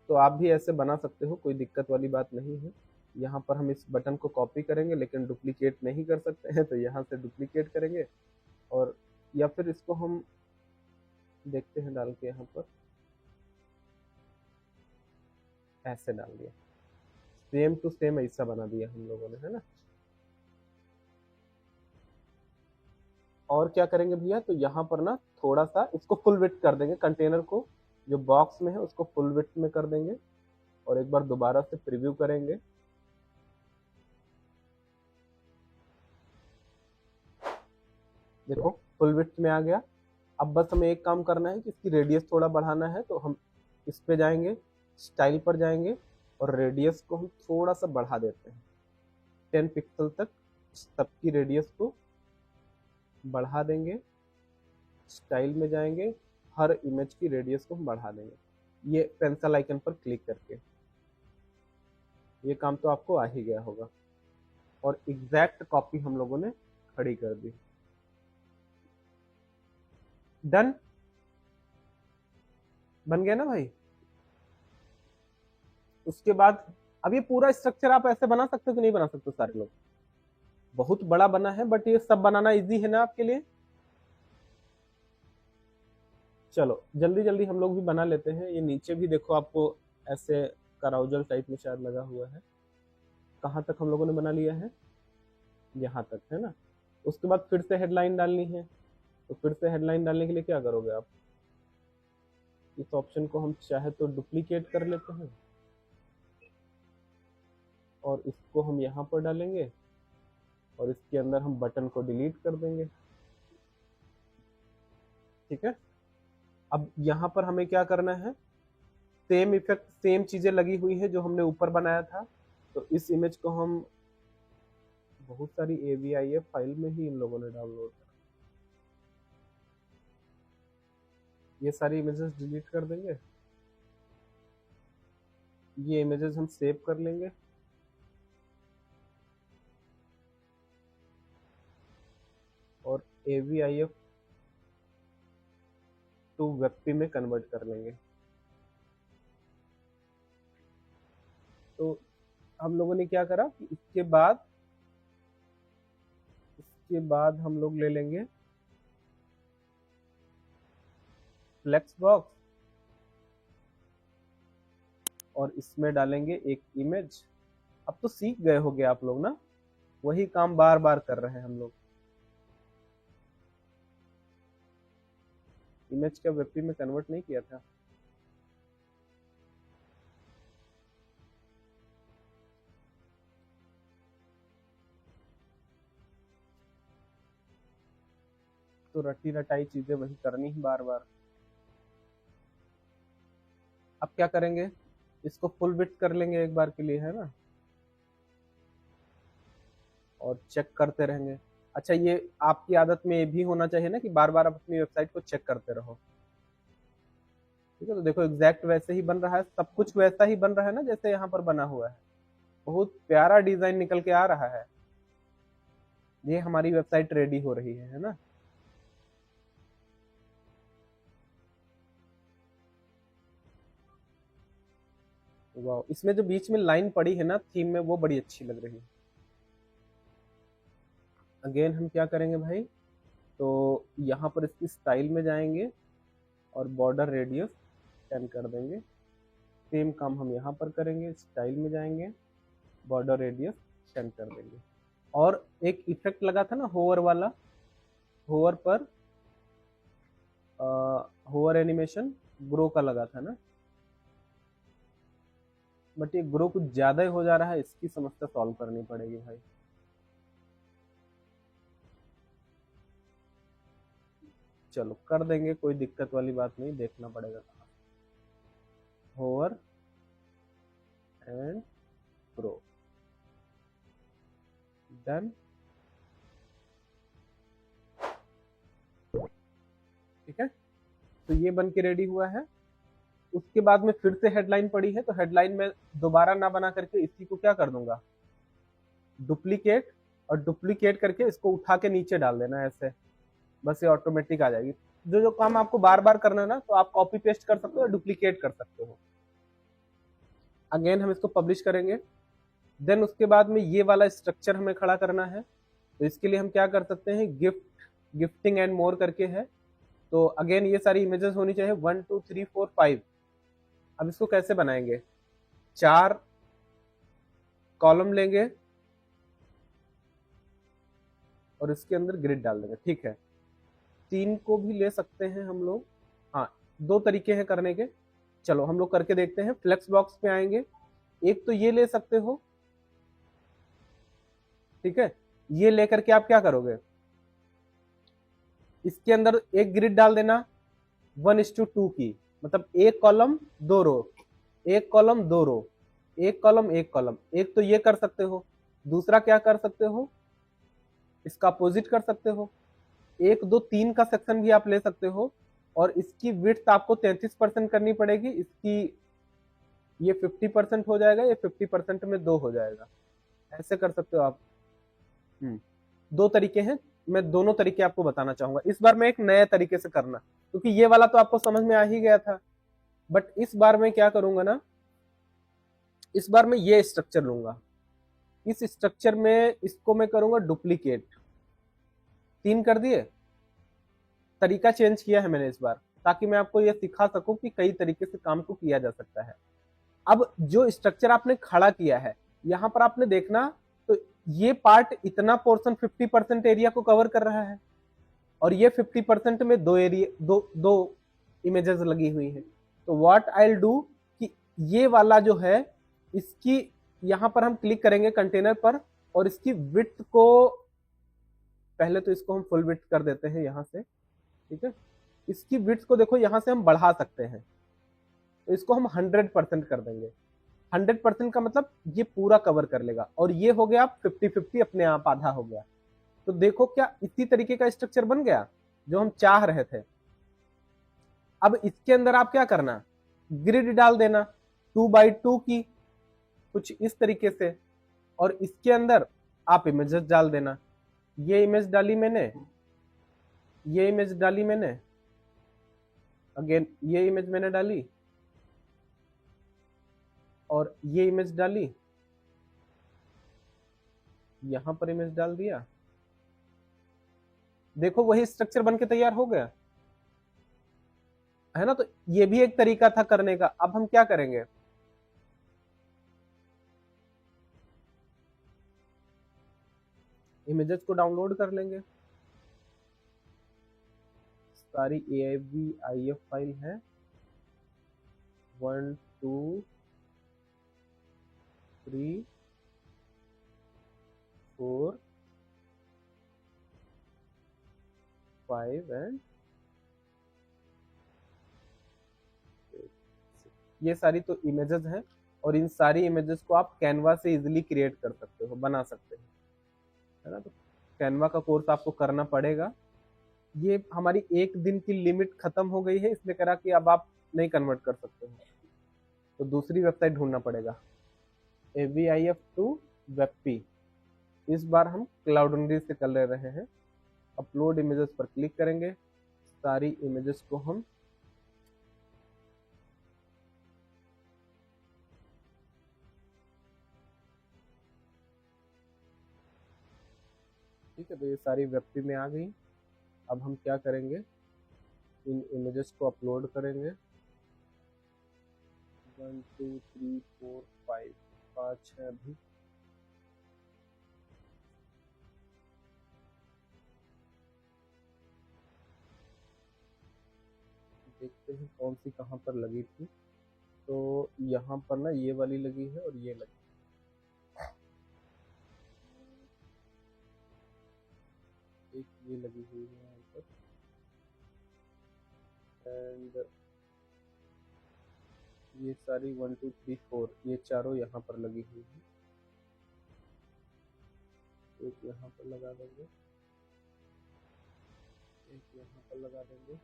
तो आप भी ऐसे बना सकते हो, कोई दिक्कत वाली बात नहीं है। यहाँ पर हम इस बटन को कॉपी करेंगे, लेकिन डुप्लीकेट नहीं कर सकते हैं, तो यहाँ से डुप्लीकेट करेंगे और या फिर इसको हम देखते हैं डाल के यहाँ पर ऐसे डाल दिया, सेम टू सेम ऐसा बना दिया हम लोगों ने, है ना। और क्या करेंगे भैया, तो यहाँ पर ना थोड़ा सा इसको फुल विड्थ कर देंगे, कंटेनर को जो बॉक्स में है उसको फुल विड्थ में कर देंगे और एक बार दोबारा से प्रीव्यू करेंगे। देखो फुल विड्थ में आ गया। अब बस हमें एक काम करना है कि इसकी रेडियस थोड़ा बढ़ाना है, तो हम इस पे जाएंगे, स्टाइल पर जाएंगे और रेडियस को हम थोड़ा सा बढ़ा देते हैं 10 पिक्सल तक। सबकी रेडियस को बढ़ा देंगे, स्टाइल में जाएंगे, हर इमेज की रेडियस को हम बढ़ा देंगे, ये पेंसिल आइकन पर क्लिक करके। ये काम तो आपको आ ही गया होगा और एग्जैक्ट कॉपी हम लोगों ने खड़ी कर दी। डन, बन गया ना भाई। उसके बाद अब ये पूरा स्ट्रक्चर आप ऐसे बना सकते हो कि नहीं बना सकते सारे लोग? बहुत बड़ा बना है, बट ये सब बनाना इजी है ना आपके लिए। चलो जल्दी जल्दी हम लोग भी बना लेते हैं। ये नीचे भी देखो आपको ऐसे कराउजल टाइप में शायद लगा हुआ है। कहाँ तक हम लोगों ने बना लिया है? यहाँ तक, है ना। उसके बाद फिर से हेडलाइन डालनी है, तो फिर से हेडलाइन डालने के लिए क्या करोगे आप, इस ऑप्शन को हम चाहे तो डुप्लीकेट कर लेते हैं और इसको हम यहाँ पर डालेंगे और इसके अंदर हम बटन को डिलीट कर देंगे। ठीक है। अब यहाँ पर हमें क्या करना है, सेम इफेक्ट, सेम चीजें लगी हुई है जो हमने ऊपर बनाया था, तो इस इमेज को हम बहुत सारी AVIF फाइल में ही इन लोगों ने डाउनलोड करा, ये सारी इमेजेस डिलीट कर देंगे, ये इमेजेस हम सेव कर लेंगे और AVIF टू WebP में कन्वर्ट कर लेंगे। तो हम लोगों ने क्या करा कि इसके बाद हम लोग ले लेंगे फ्लेक्स बॉक्स और इसमें डालेंगे एक इमेज। अब तो सीख गए होगे आप लोग ना, वही काम बार बार कर रहे हैं हम लोग। इमेज का WebP में कन्वर्ट नहीं किया था। तो रटी रटाई चीजें वही करनी ही बार बार। अब क्या करेंगे, इसको फुल विड्थ कर लेंगे एक बार के लिए, है ना, और चेक करते रहेंगे। अच्छा, ये आपकी आदत में ये भी होना चाहिए ना कि बार बार आप अपनी वेबसाइट को चेक करते रहो। ठीक है, तो देखो एग्जैक्ट वैसे ही बन रहा है, सब कुछ वैसा ही बन रहा है ना जैसे यहाँ पर बना हुआ है। बहुत प्यारा डिजाइन निकल के आ रहा है। ये हमारी वेबसाइट रेडी हो रही है ना। वाह, इसमें जो बीच में लाइन पड़ी है ना थीम में, वो बड़ी अच्छी लग रही है। अगेन हम क्या करेंगे भाई, तो यहाँ पर इसकी स्टाइल में जाएंगे और बॉर्डर रेडियस 10 कर देंगे। सेम काम हम यहाँ पर करेंगे, स्टाइल में जाएंगे, बॉर्डर रेडियस 10 कर देंगे। और एक इफेक्ट लगा था ना होवर वाला, होवर पर होवर एनिमेशन ग्रो का लगा था ना, बट ये ग्रो कुछ ज्यादा ही हो जा रहा है, इसकी समस्या सॉल्व करनी पड़ेगी भाई। चलो कर देंगे, कोई दिक्कत वाली बात नहीं, देखना पड़ेगा कहाँ। Hover and grow, done. ठीक है, तो ये बन के रेडी हुआ है। उसके बाद में फिर से हेडलाइन पड़ी है, तो हेडलाइन में दोबारा ना बना करके इसी को क्या कर दूंगा, डुप्लीकेट, और डुप्लीकेट करके इसको उठा के नीचे डाल देना ऐसे, बस ये ऑटोमेटिक आ जाएगी। जो जो काम आपको बार बार करना है ना, तो आप कॉपी पेस्ट कर सकते हो, डुप्लीकेट कर सकते हो। अगेन हम इसको पब्लिश करेंगे। देन उसके बाद में ये वाला स्ट्रक्चर हमें खड़ा करना है, तो इसके लिए हम क्या कर सकते हैं, गिफ्टिंग एंड मोर करके है। तो अगेन ये सारी इमेजेस होनी चाहिए 1 2 3 4 5। अब इसको कैसे बनाएंगे, 4 कॉलम लेंगे और इसके अंदर ग्रिड डाल देंगे, ठीक है। 3 को भी ले सकते हैं हम लोग, हाँ 2 तरीके हैं करने के। चलो हम लोग करके देखते हैं। फ्लेक्स बॉक्स पे आएंगे, एक तो ये ले सकते हो, ठीक है। ये लेकर के आप क्या करोगे, इसके अंदर एक ग्रिड डाल देना 1:2 की, मतलब एक कॉलम 2 रो, एक कॉलम 2 रो, एक कॉलम एक कॉलम। एक तो ये कर सकते हो, दूसरा क्या कर सकते हो, इसका अपोजिट कर सकते हो। 1 2 3 का सेक्शन भी आप ले सकते हो, और इसकी विड्थ आपको 33% करनी पड़ेगी। इसकी ये 50% हो जाएगा, ये 50% में 2 हो जाएगा, ऐसे कर सकते हो आप। 2 तरीके हैं, मैं दोनों तरीके आपको बताना चाहूंगा। इस बार मैं एक नए तरीके से करना, क्योंकि ये वाला तो आपको समझ में आ ही गया था, बट इस बार मैं क्या करूंगा ना, इस बार मैं ये स्ट्रक्चर लूंगा। इस स्ट्रक्चर में इसको मैं करूंगा डुप्लीकेट। 3 कर दिए, तरीका चेंज किया है मैंने इस बार, ताकि मैं आपको ये सिखा सकूं कि कई तरीके से काम को किया जा सकता है। अब जो स्ट्रक्चर आपने खड़ा किया है, यहां पर आपने देखना तो ये पार्ट इतना पोर्शन 50% एरिया को कवर कर रहा है, और ये 50% में दो इमेजेस लगी हुई हैं। तो व्हाट आई विल डू कि ये वाला जो है, इसकी यहां पर हम क्लिक करेंगे कंटेनर पर, और इसकी विड्थ को, पहले तो इसको हम फुल विड्थ कर देते हैं यहां से, ठीक है। इसकी विड्थ को देखो यहां से हम बढ़ा सकते हैं, तो इसको हम 100% कर देंगे। 100% का मतलब ये पूरा कवर कर लेगा, और ये हो गया 50-50, अपने आप आधा हो गया। तो देखो क्या इसी तरीके का स्ट्रक्चर बन गया जो हम चाह रहे थे। अब इसके अंदर आप क्या करना, ग्रिड डाल देना 2x2 की, कुछ इस तरीके से, और इसके अंदर आप इमेजेस डाल देना। ये इमेज डाली मैंने, ये इमेज डाली मैंने, अगेन ये इमेज मैंने डाली, और ये इमेज डाली, यहां पर इमेज डाल दिया। देखो वही स्ट्रक्चर बन के तैयार हो गया है ना। तो ये भी एक तरीका था करने का। अब हम क्या करेंगे, इमेजेस को डाउनलोड कर लेंगे। सारी AVIF फाइल है, 1 2 3 4 5 एंड ये सारी तो इमेजेस हैं, और इन सारी इमेजेस को आप कैनवा से इजीली क्रिएट कर सकते हो, बना सकते हो, है ना। तो कैनवा का कोर्स आपको करना पड़ेगा। ये हमारी एक दिन की लिमिट खत्म हो गई है, इसलिए करा कि अब आप नहीं कन्वर्ट कर सकते हो, तो दूसरी वेबसाइट ढूंढना पड़ेगा। AVIF टू वेबपी, इस बार हम क्लाउडनरी से कर ले रहे हैं। अपलोड इमेजेस पर क्लिक करेंगे, सारी इमेजेस को हम ठीक है, तो ये सारी वेबपी में आ गई। अब हम क्या करेंगे, इन इमेजेस को अपलोड करेंगे। 1 2 3 4 5 5 है अभी। देखते हैं कौन सी कहाँ पर लगी थी। तो यहाँ पर ना ये वाली लगी है, और ये लगी, एक ये लगी हुई है यहाँ पर, एंड ये सारी 1 2 3 4 ये चारों यहाँ पर लगी हुई है। एक यहाँ पर लगा देंगे, एक यहाँ पर लगा देंगे,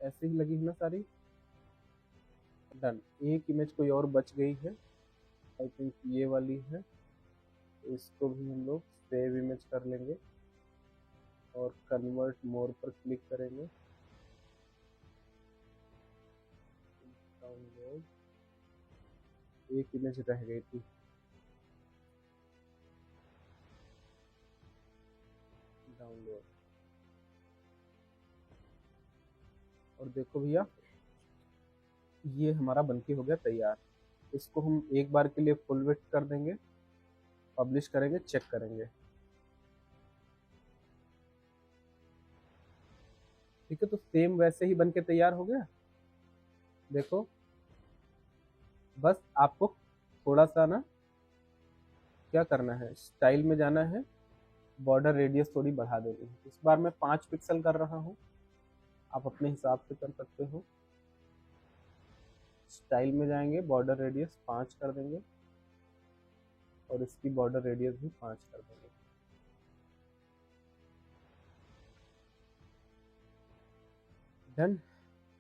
ऐसे ही लगी है ना सारी। डन। एक इमेज कोई और बच गई है, आई थिंक ये वाली है। इसको भी हम लोग सेव इमेज कर लेंगे, और कन्वर्ट मोर पर क्लिक करेंगे। डाउनलोड एक इमेज रह गई थी, डाउनलोड। और देखो भैया, ये हमारा बनके हो गया तैयार। इसको हम एक बार के लिए फुल विड्थ कर देंगे, पब्लिश करेंगे, चेक करेंगे। ठीक है, तो सेम वैसे ही बनके तैयार हो गया। देखो, बस आपको थोड़ा सा ना क्या करना है, स्टाइल में जाना है, बॉर्डर रेडियस थोड़ी बढ़ा देनी है। इस बार मैं 5 पिक्सल कर रहा हूँ, आप अपने हिसाब से कर सकते हो। स्टाइल में जाएंगे, बॉर्डर रेडियस 5 कर देंगे और इसकी बॉर्डर रेडियस भी 5 कर देंगे। डन,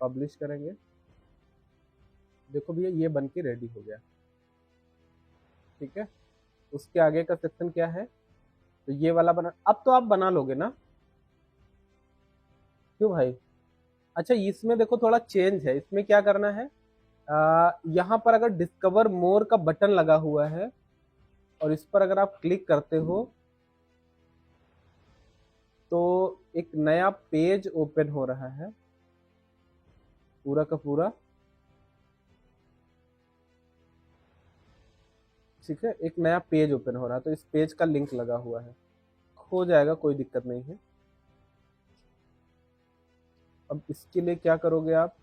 पब्लिश करेंगे। देखो भैया, ये बन के रेडी हो गया। ठीक है, उसके आगे का सेक्शन क्या है, तो ये वाला बना। अब तो आप बना लोगे ना, क्यों भाई? अच्छा, इसमें देखो थोड़ा चेंज है। इसमें क्या करना है, यहाँ पर अगर डिस्कवर मोर का बटन लगा हुआ है और इस पर अगर आप क्लिक करते हो तो एक नया पेज ओपन हो रहा है, पूरा का पूरा। ठीक है, एक नया पेज ओपन हो रहा है, तो इस पेज का लिंक लगा हुआ है, हो जाएगा, कोई दिक्कत नहीं है। अब इसके लिए क्या करोगे आप,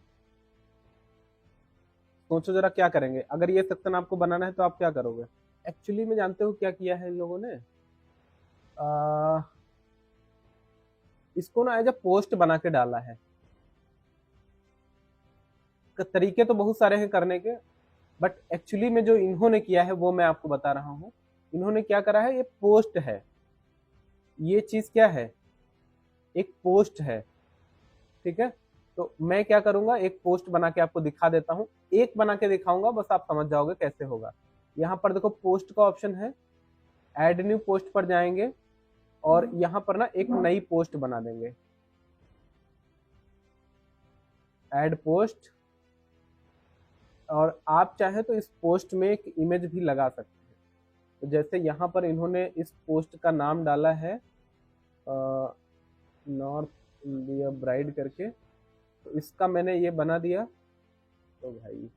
सोचो जरा क्या करेंगे। अगर ये सेक्शन आपको बनाना है तो आप क्या करोगे? एक्चुअली में जानते हो क्या किया है इन लोगों ने, आ, इसको ना एज अ पोस्ट बना के डाला है। तरीके तो बहुत सारे हैं करने के, बट एक्चुअली में जो इन्होंने किया है वो मैं आपको बता रहा हूँ। इन्होंने क्या करा है, ये पोस्ट है, ये चीज क्या है, एक पोस्ट है। ठीक है, तो मैं क्या करूंगा, एक पोस्ट बना के आपको दिखा देता हूँ। एक बना के दिखाऊंगा, बस आप समझ जाओगे कैसे होगा। यहाँ पर देखो पोस्ट का ऑप्शन है, ऐड न्यू पोस्ट पर जाएंगे और यहाँ पर ना एक नई पोस्ट बना देंगे, ऐड पोस्ट। और आप चाहे तो इस पोस्ट में एक इमेज भी लगा सकते हैं। तो जैसे यहाँ पर इन्होंने इस पोस्ट का नाम डाला है नॉर्थ इंडिया ब्राइड करके, तो इसका मैंने ये बना दिया। तो भाई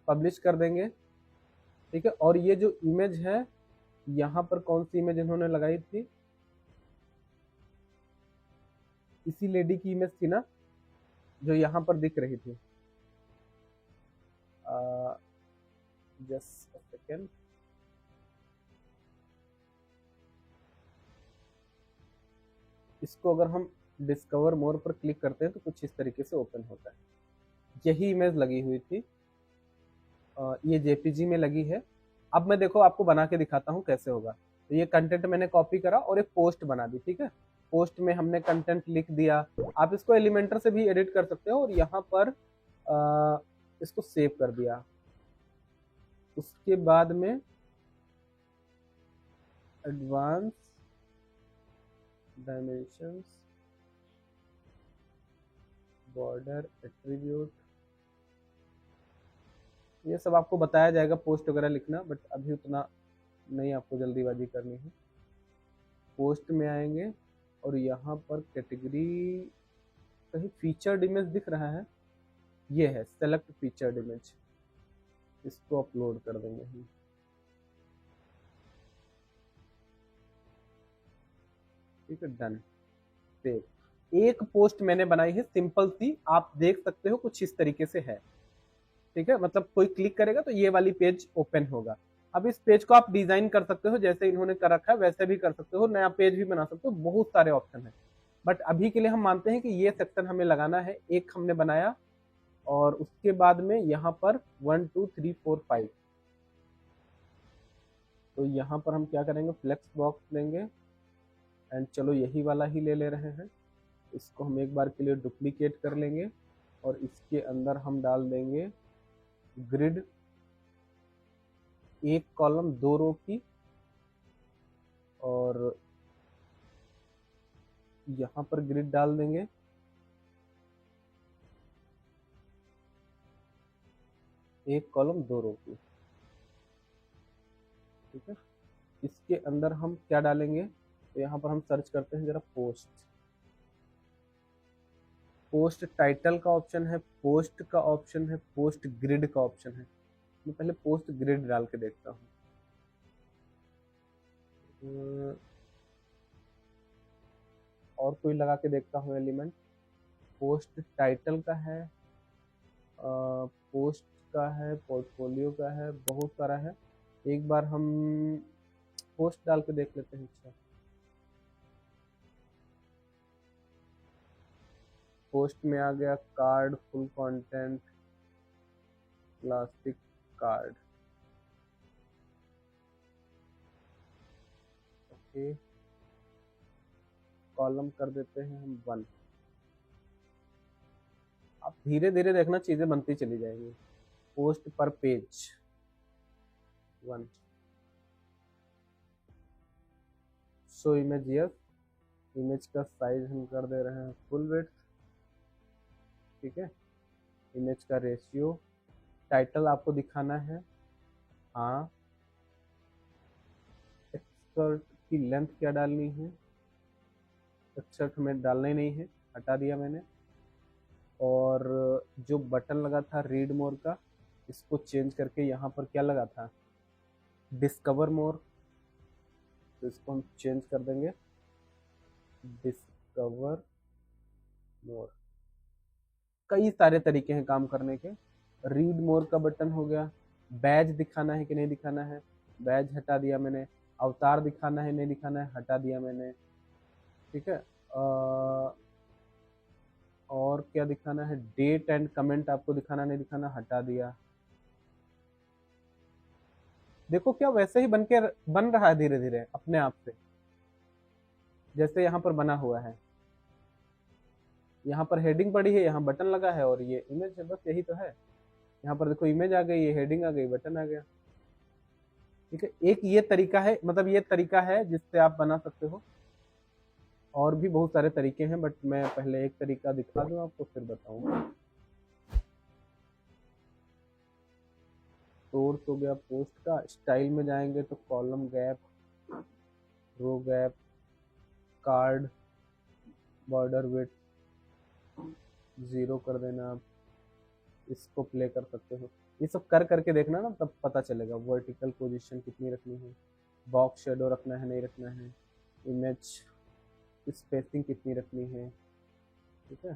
पब्लिश कर देंगे। ठीक है, और ये जो इमेज है, यहाँ पर कौन सी इमेज इन्होंने लगाई थी, इसी लेडी की इमेज थी ना जो यहाँ पर दिख रही थी। जस्ट सेकेंड, इसको अगर हम डिस्कवर मोर पर क्लिक करते हैं तो कुछ इस तरीके से ओपन होता है। यही इमेज लगी हुई थी, ये जेपीजी में लगी है। अब मैं देखो आपको बना के दिखाता हूँ कैसे होगा। तो ये कंटेंट मैंने कॉपी करा और एक पोस्ट बना दी। ठीक है, पोस्ट में हमने कंटेंट लिख दिया। आप इसको एलिमेंटर से भी एडिट कर सकते हो और यहाँ पर इसको सेव कर दिया। उसके बाद में एडवांस डायमेंशंस, बॉर्डर, एट्रीब्यूट, ये सब आपको बताया जाएगा पोस्ट वगैरह लिखना, बट अभी उतना नहीं आपको जल्दीबाजी करनी है। पोस्ट में आएंगे और यहाँ पर कैटेगरी, कहीं फीचर्ड इमेज दिख रहा है, ये है सेलेक्ट फीचर्ड इमेज, इसको अपलोड कर देंगे हम। ठीक है, डन, सेव। एक पोस्ट मैंने बनाई है सिंपल सी, आप देख सकते हो कुछ इस तरीके से है। ठीक है, मतलब कोई क्लिक करेगा तो ये वाली पेज ओपन होगा। अब इस पेज को आप डिजाइन कर सकते हो, जैसे इन्होंने कर रखा है वैसे भी कर सकते हो, नया पेज भी बना सकते हो, बहुत सारे ऑप्शन है। बट अभी के लिए हम मानते हैं कि ये सेक्शन हमें लगाना है। एक हमने बनाया और उसके बाद में यहाँ पर 1 2 3 4 5, तो यहाँ पर हम क्या करेंगे, फ्लेक्स बॉक्स लेंगे एंड चलो यही वाला ही ले रहे हैं। इसको हम एक बार के लिए डुप्लीकेट कर लेंगे और इसके अंदर हम डाल देंगे ग्रिड, एक कॉलम 2 रो की, और यहाँ पर ग्रिड डाल देंगे। एक कॉलम 2 रो की, ठीक है। इसके अंदर हम क्या डालेंगे, तो यहाँ पर हम सर्च करते हैं जरा पोस्ट। पोस्ट टाइटल का ऑप्शन है, पोस्ट का ऑप्शन है, पोस्ट ग्रिड का ऑप्शन है। मैं पहले पोस्ट ग्रिड डाल के देखता हूँ। और कोई लगा के देखता हूँ एलिमेंट। पोस्ट टाइटल का है, पोस्ट का है, पोर्टफोलियो का है, बहुत सारा है। एक बार हम पोस्ट डाल के देख लेते हैं। अच्छा, पोस्ट में आ गया card, full content, plastic card. Okay, column कर देते हैं हम 1। आप धीरे धीरे देखना, चीजें बनती चली जाएंगी। पोस्ट पर page 1। Show image, yes. Image का साइज हम कर दे रहे हैं फुल विड्थ, ठीक है। इमेज का रेशियो, टाइटल आपको दिखाना है, हाँ। एक्सकर्ट की लेंथ क्या डालनी है, एक्सकर्ट हमें डालना ही नहीं है, हटा दिया मैंने। और जो बटन लगा था रीड मोर का, इसको चेंज करके यहाँ पर क्या लगा था, डिस्कवर मोर, तो इसको हम चेंज कर देंगे डिस्कवर मोर। कई सारे तरीके हैं काम करने के। रीड मोर का बटन हो गया। बैज दिखाना है कि नहीं दिखाना है, बैज हटा दिया मैंने। अवतार दिखाना है नहीं दिखाना है, हटा दिया मैंने, ठीक है। और क्या दिखाना है, डेट एंड कमेंट आपको दिखाना नहीं दिखाना, हटा दिया। देखो क्या वैसे ही बन रहा है धीरे धीरे अपने आप से, जैसे यहाँ पर बना हुआ है। यहाँ पर हेडिंग पड़ी है, यहाँ बटन लगा है, और ये इमेज है, बस यही तो है। यहाँ पर देखो इमेज आ गई, ये हेडिंग आ गई, बटन आ गया, ठीक है। एक ये तरीका है, मतलब ये तरीका है जिससे आप बना सकते हो। और भी बहुत सारे तरीके हैं, बट मैं पहले एक तरीका दिखा दूं आपको, फिर बताऊंगा। सोर्स हो गया पोस्ट का। स्टाइल में जाएंगे तो कॉलम गैप, रो गैप, कार्ड, बॉर्डर विड्थ 0 कर देना आप। इसको प्ले कर सकते हो। ये सब कर करके देखना ना, तब पता चलेगा वर्टिकल पोजीशन कितनी रखनी है, बॉक्स शेडो रखना है नहीं रखना है, इमेज स्पेसिंग कितनी रखनी है, ठीक है।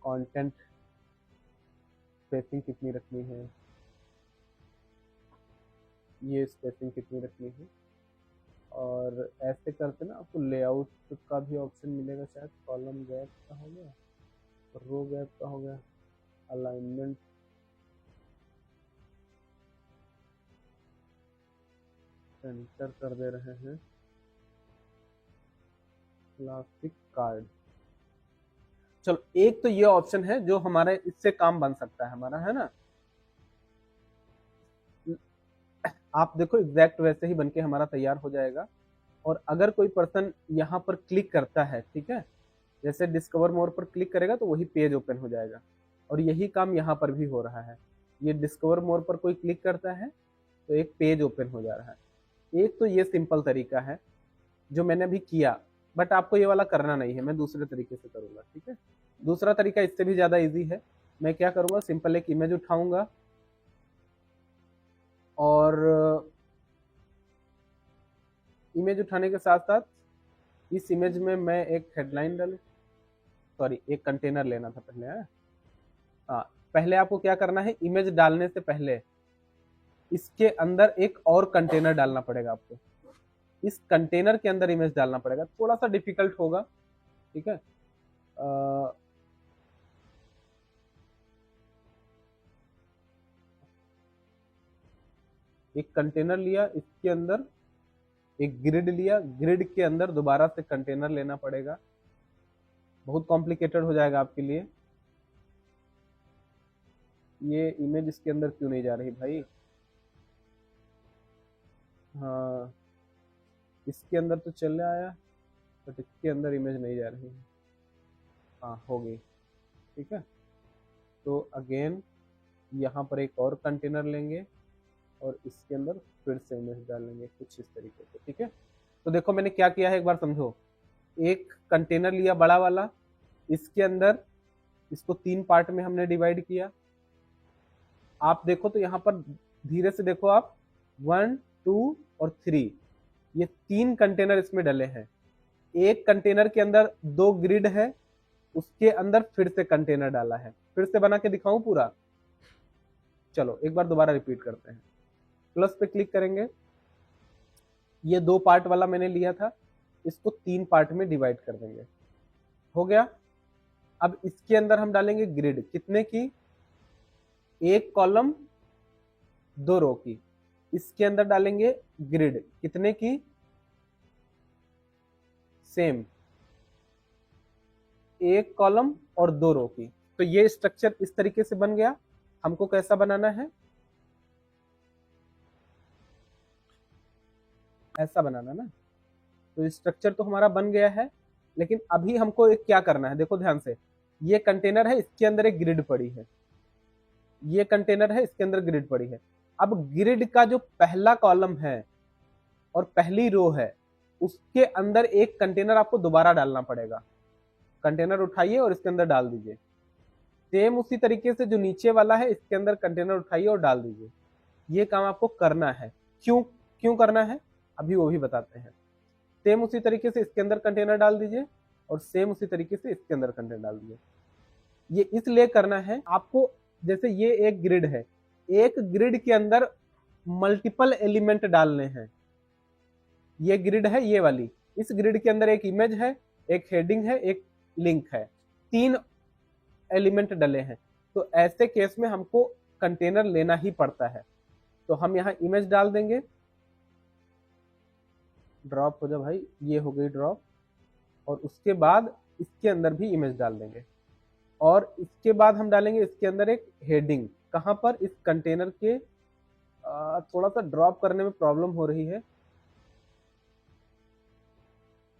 कंटेंट स्पेसिंग कितनी रखनी है, ये स्पेसिंग कितनी रखनी है। और ऐसे करते ना आपको लेआउट का भी ऑप्शन मिलेगा शायद। कॉलम गैप का हो गया, रो गैप का हो गया, अलाइनमेंट, सेंटर कर दे रहे हैं, प्लास्टिक कार्ड। चलो, एक तो ये ऑप्शन है जो हमारे इससे काम बन सकता है हमारा, है ना। आप देखो एग्जैक्ट वैसे ही बनके हमारा तैयार हो जाएगा। और अगर कोई पर्सन यहाँ पर क्लिक करता है, ठीक है, जैसे डिस्कवर मोर पर क्लिक करेगा तो वही पेज ओपन हो जाएगा। और यही काम यहाँ पर भी हो रहा है। ये डिस्कवर मोर पर कोई क्लिक करता है तो एक पेज ओपन हो जा रहा है। एक तो ये सिंपल तरीका है जो मैंने अभी किया, बट आपको ये वाला करना नहीं है, मैं दूसरे तरीके से करूंगा, ठीक है। दूसरा तरीका इससे भी ज्यादा इजी है। मैं क्या करूंगा, सिंपल एक इमेज उठाऊंगा और इमेज उठाने के साथ साथ इस इमेज में मैं एक हेडलाइन डालूं, सॉरी एक कंटेनर लेना था पहले, है। हाँ, पहले आपको क्या करना है, इमेज डालने से पहले इसके अंदर एक और कंटेनर डालना पड़ेगा आपको। इस कंटेनर के अंदर इमेज डालना पड़ेगा, थोड़ा सा डिफिकल्ट होगा, ठीक है। एक कंटेनर लिया, इसके अंदर एक ग्रिड लिया, ग्रिड के अंदर दोबारा से कंटेनर लेना पड़ेगा। बहुत कॉम्प्लिकेटेड हो जाएगा आपके लिए। ये इमेज इसके अंदर क्यों नहीं जा रही भाई, हाँ इसके अंदर तो चले आया, बट इसके अंदर इमेज नहीं जा रही है। हाँ हो गई, ठीक है। तो अगेन यहाँ पर एक और कंटेनर लेंगे और इसके अंदर फिर से इमेज डालेंगे कुछ इस तरीके से, ठीक है। तो देखो मैंने क्या किया है, एक बार समझो। एक कंटेनर लिया बड़ा वाला, इसके अंदर इसको 3 पार्ट में हमने डिवाइड किया। आप देखो तो यहाँ पर धीरे से देखो आप, 1 2 और 3, ये 3 कंटेनर इसमें डले हैं। एक कंटेनर के अंदर 2 ग्रिड है, उसके अंदर फिर से कंटेनर डाला है। फिर से बना के दिखाऊं पूरा? चलो एक बार दोबारा रिपीट करते हैं। प्लस पे क्लिक करेंगे, ये 2 पार्ट वाला मैंने लिया था, इसको 3 पार्ट में डिवाइड कर देंगे। हो गया। अब इसके अंदर हम डालेंगे ग्रिड, कितने की? 1 कॉलम 2 रो की। इसके अंदर डालेंगे ग्रिड, कितने की? सेम, 1 कॉलम और 2 रो की। तो ये स्ट्रक्चर इस तरीके से बन गया। हमको कैसा बनाना है? ऐसा बनाना ना। तो स्ट्रक्चर तो हमारा बन गया है, लेकिन अभी हमको एक क्या करना है, देखो ध्यान से। ये कंटेनर है, इसके अंदर एक ग्रिड पड़ी है। ये कंटेनर है, इसके अंदर ग्रिड पड़ी है। अब ग्रिड का जो पहला कॉलम है और पहली रो है, उसके अंदर एक कंटेनर आपको दोबारा डालना पड़ेगा। कंटेनर उठाइए और इसके अंदर डाल दीजिए। सेम उसी तरीके से जो नीचे वाला है, इसके अंदर कंटेनर उठाइए और डाल दीजिए। ये काम आपको करना है। क्यों क्यों करना है, अभी वो भी बताते हैं। सेम उसी तरीके से इसके अंदर कंटेनर डाल दीजिए और सेम उसी तरीके से इसके अंदर कंटेनर डाल दीजिए। ये इसलिए करना है आपको, जैसे ये एक ग्रिड है, एक ग्रिड के अंदर मल्टीपल एलिमेंट डालने हैं। ये ग्रिड है ये वाली, इस ग्रिड के अंदर एक इमेज है, एक हेडिंग है, एक लिंक है, 3 एलिमेंट डले हैं। तो ऐसे केस में हमको कंटेनर लेना ही पड़ता है। तो हम यहाँ इमेज डाल देंगे। ड्रॉप हो जा भाई, ये हो गई ड्रॉप। और उसके बाद इसके अंदर भी इमेज डाल देंगे और इसके बाद हम डालेंगे इसके अंदर एक हेडिंग। कहां पर? इस कंटेनर के थोड़ा सा ड्रॉप करने में प्रॉब्लम हो रही है।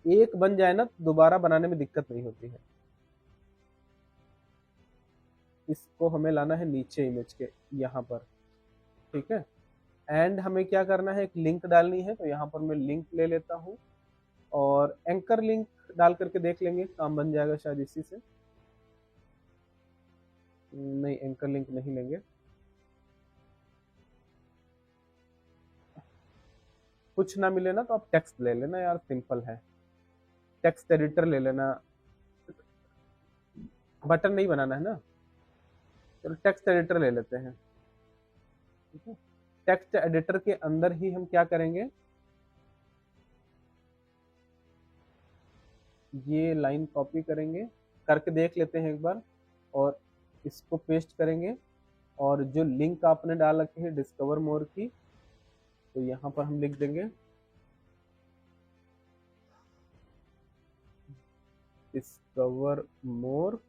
एक बन जाए ना, दोबारा बनाने में दिक्कत नहीं होती है। इसको हमें लाना है नीचे इमेज के यहाँ पर, ठीक है। एंड हमें क्या करना है, एक लिंक डालनी है। तो यहाँ पर मैं लिंक ले लेता हूँ और एंकर लिंक डाल करके देख लेंगे, काम बन जाएगा शायद इसी से। नहीं, एंकर लिंक नहीं लेंगे। कुछ ना मिले ना तो आप टेक्स्ट ले लेना यार, सिंपल है। टेक्स्ट एडिटर ले लेना, बटन नहीं बनाना है ना। चलो टेक्स्ट एडिटर ले लेते हैं, ठीक है। टेक्स्ट एडिटर के अंदर ही हम क्या करेंगे, ये लाइन कॉपी करेंगे, करके देख लेते हैं एक बार, और इसको पेस्ट करेंगे। और जो लिंक आपने डाल रखी है डिस्कवर मोर की, तो यहाँ पर हम लिख देंगे डिस्कवर मोर,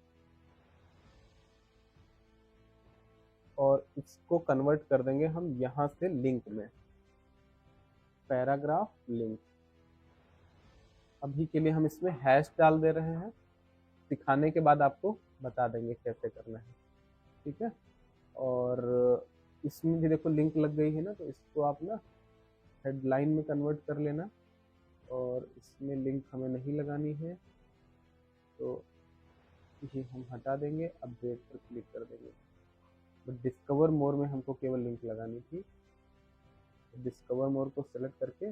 और इसको कन्वर्ट कर देंगे हम यहाँ से लिंक में, पैराग्राफ लिंक। अभी के लिए हम इसमें हैश डाल दे रहे हैं, सिखाने के बाद आपको बता देंगे कैसे करना है, ठीक है। और इसमें भी देखो लिंक लग गई है ना, तो इसको आप ना हेडलाइन में कन्वर्ट कर लेना। और इसमें लिंक हमें नहीं लगानी है, तो ये हम हटा देंगे, अपडेट पर क्लिक कर देंगे। तो डिस्कवर मोर में हमको केवल लिंक लगानी थी। डिस्कवर मोर को सेलेक्ट करके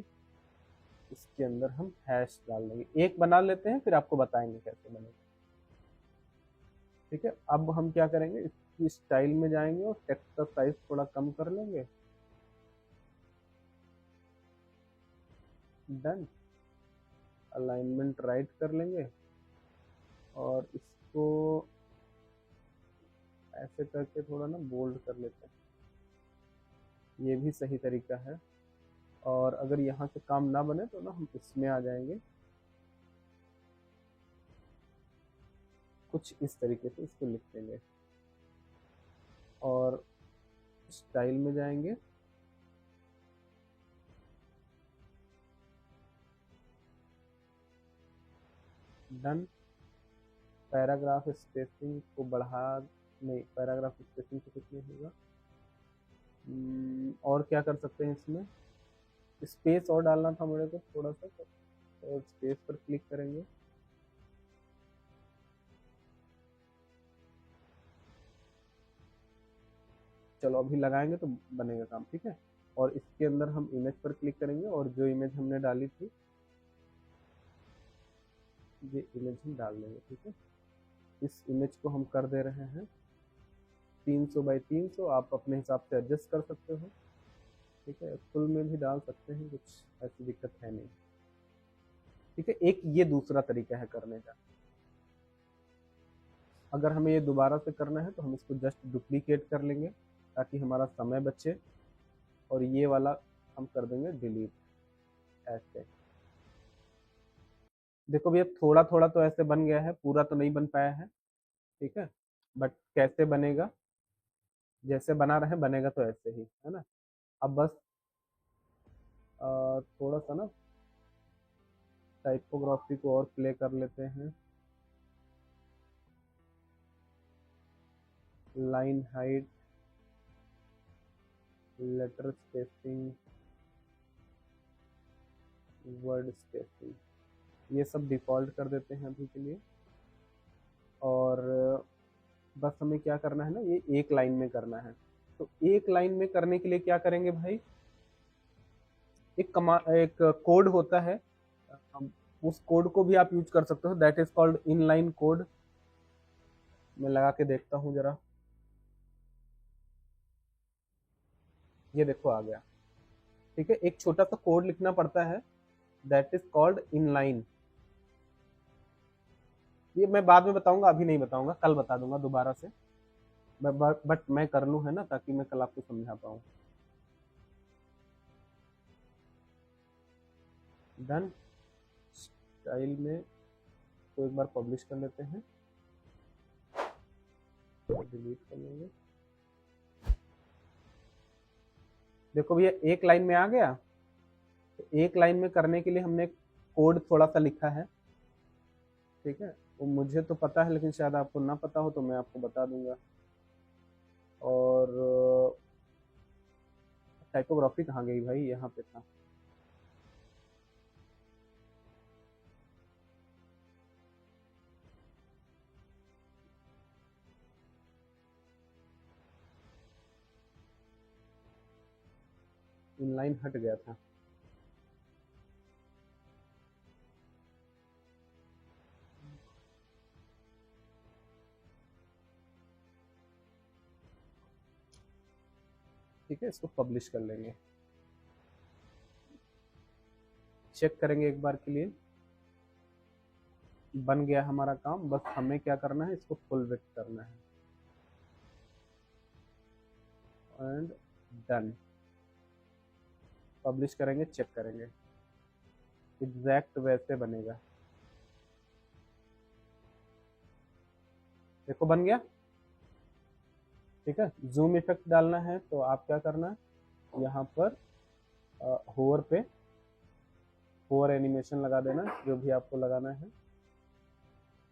इसके अंदर हम हैश डाल देंगे। एक बना लेते हैं, फिर आपको बताएंगे कैसे बनेगा, ठीक है। अब हम क्या करेंगे, इसकी स्टाइल में जाएंगे और टेक्स्ट का साइज थोड़ा कम कर लेंगे। डन। अलाइनमेंट राइट कर लेंगे और इसको ऐसे करके थोड़ा ना बोल्ड कर लेते हैं, ये भी सही तरीका है। और अगर यहाँ से काम ना बने तो ना हम इसमें आ जाएंगे, कुछ इस तरीके से इसको लिख देंगे और स्टाइल में जाएंगे। डन। पैराग्राफ स्पेसिंग को बढ़ा नहीं, पैराग्राफ स्पेसिंग से कुछ नहीं होगा। और क्या कर सकते हैं इसमें, स्पेस और डालना था मेरे को थोड़ा सा, और स्पेस पर क्लिक करेंगे। चलो अभी लगाएंगे तो बनेगा काम, ठीक है। और इसके अंदर हम इमेज पर क्लिक करेंगे और जो इमेज हमने डाली थी ये इमेज हम डाल देंगे, ठीक है। इस इमेज को हम कर दे रहे हैं 300 बाई 300, आप अपने हिसाब से एडजस्ट कर सकते हो, ठीक है। फुल में भी डाल सकते हैं, कुछ ऐसी दिक्कत है नहीं, ठीक है। एक ये दूसरा तरीका है करने का। अगर हमें ये दोबारा से करना है तो हम इसको जस्ट डुप्लीकेट कर लेंगे ताकि हमारा समय बचे, और ये वाला हम कर देंगे डिलीट ऐसे। देखो भैया थोड़ा थोड़ा तो ऐसे बन गया है, पूरा तो नहीं बन पाया है, ठीक है। बट कैसे बनेगा, जैसे बना रहे हैं बनेगा तो ऐसे ही, है ना। अब बस थोड़ा सा ना टाइपोग्राफी को और प्ले कर लेते हैं। Line height, letter spacing, word spacing, ये सब डिफ़ॉल्ट कर देते हैं अभी के लिए। और बस हमें क्या करना है ना, ये एक लाइन में करना है। तो एक लाइन में करने के लिए क्या करेंगे भाई, एक कोड होता है, उस कोड को भी आप यूज कर सकते हो, that is called inline code. मैं लगा के देखता हूँ जरा, ये देखो आ गया, ठीक है। एक छोटा सा कोड लिखना पड़ता है, दैट इज कॉल्ड इनलाइन। ये मैं बाद में बताऊंगा, अभी नहीं बताऊंगा, कल बता दूंगा दोबारा से। बट मैं कर लूँ, है ना, ताकि मैं कल आपको समझा पाऊँ। डन। स्टाइल में तो एक बार पब्लिश कर लेते हैं, डिलीट कर लेंगे। देखो भैया एक लाइन में आ गया। तो एक लाइन में करने के लिए हमने कोड थोड़ा सा लिखा है, ठीक है। वो मुझे तो पता है, लेकिन शायद आपको ना पता हो, तो मैं आपको बता दूंगा। और टाइपोग्राफी कहाँ गई भाई, यहाँ पे था। इनलाइन हट गया था। ठीक है, इसको पब्लिश कर लेंगे, चेक करेंगे एक बार के लिए। बन गया हमारा काम, बस हमें क्या करना है, इसको फुल विड्थ करना है, एंड डन। पब्लिश करेंगे, चेक करेंगे, एग्जैक्ट वैसे बनेगा। देखो बन गया, ठीक है। जूम इफेक्ट डालना है तो आप क्या करना है, यहाँ पर होवर पे होवर एनिमेशन लगा देना, जो भी आपको लगाना है,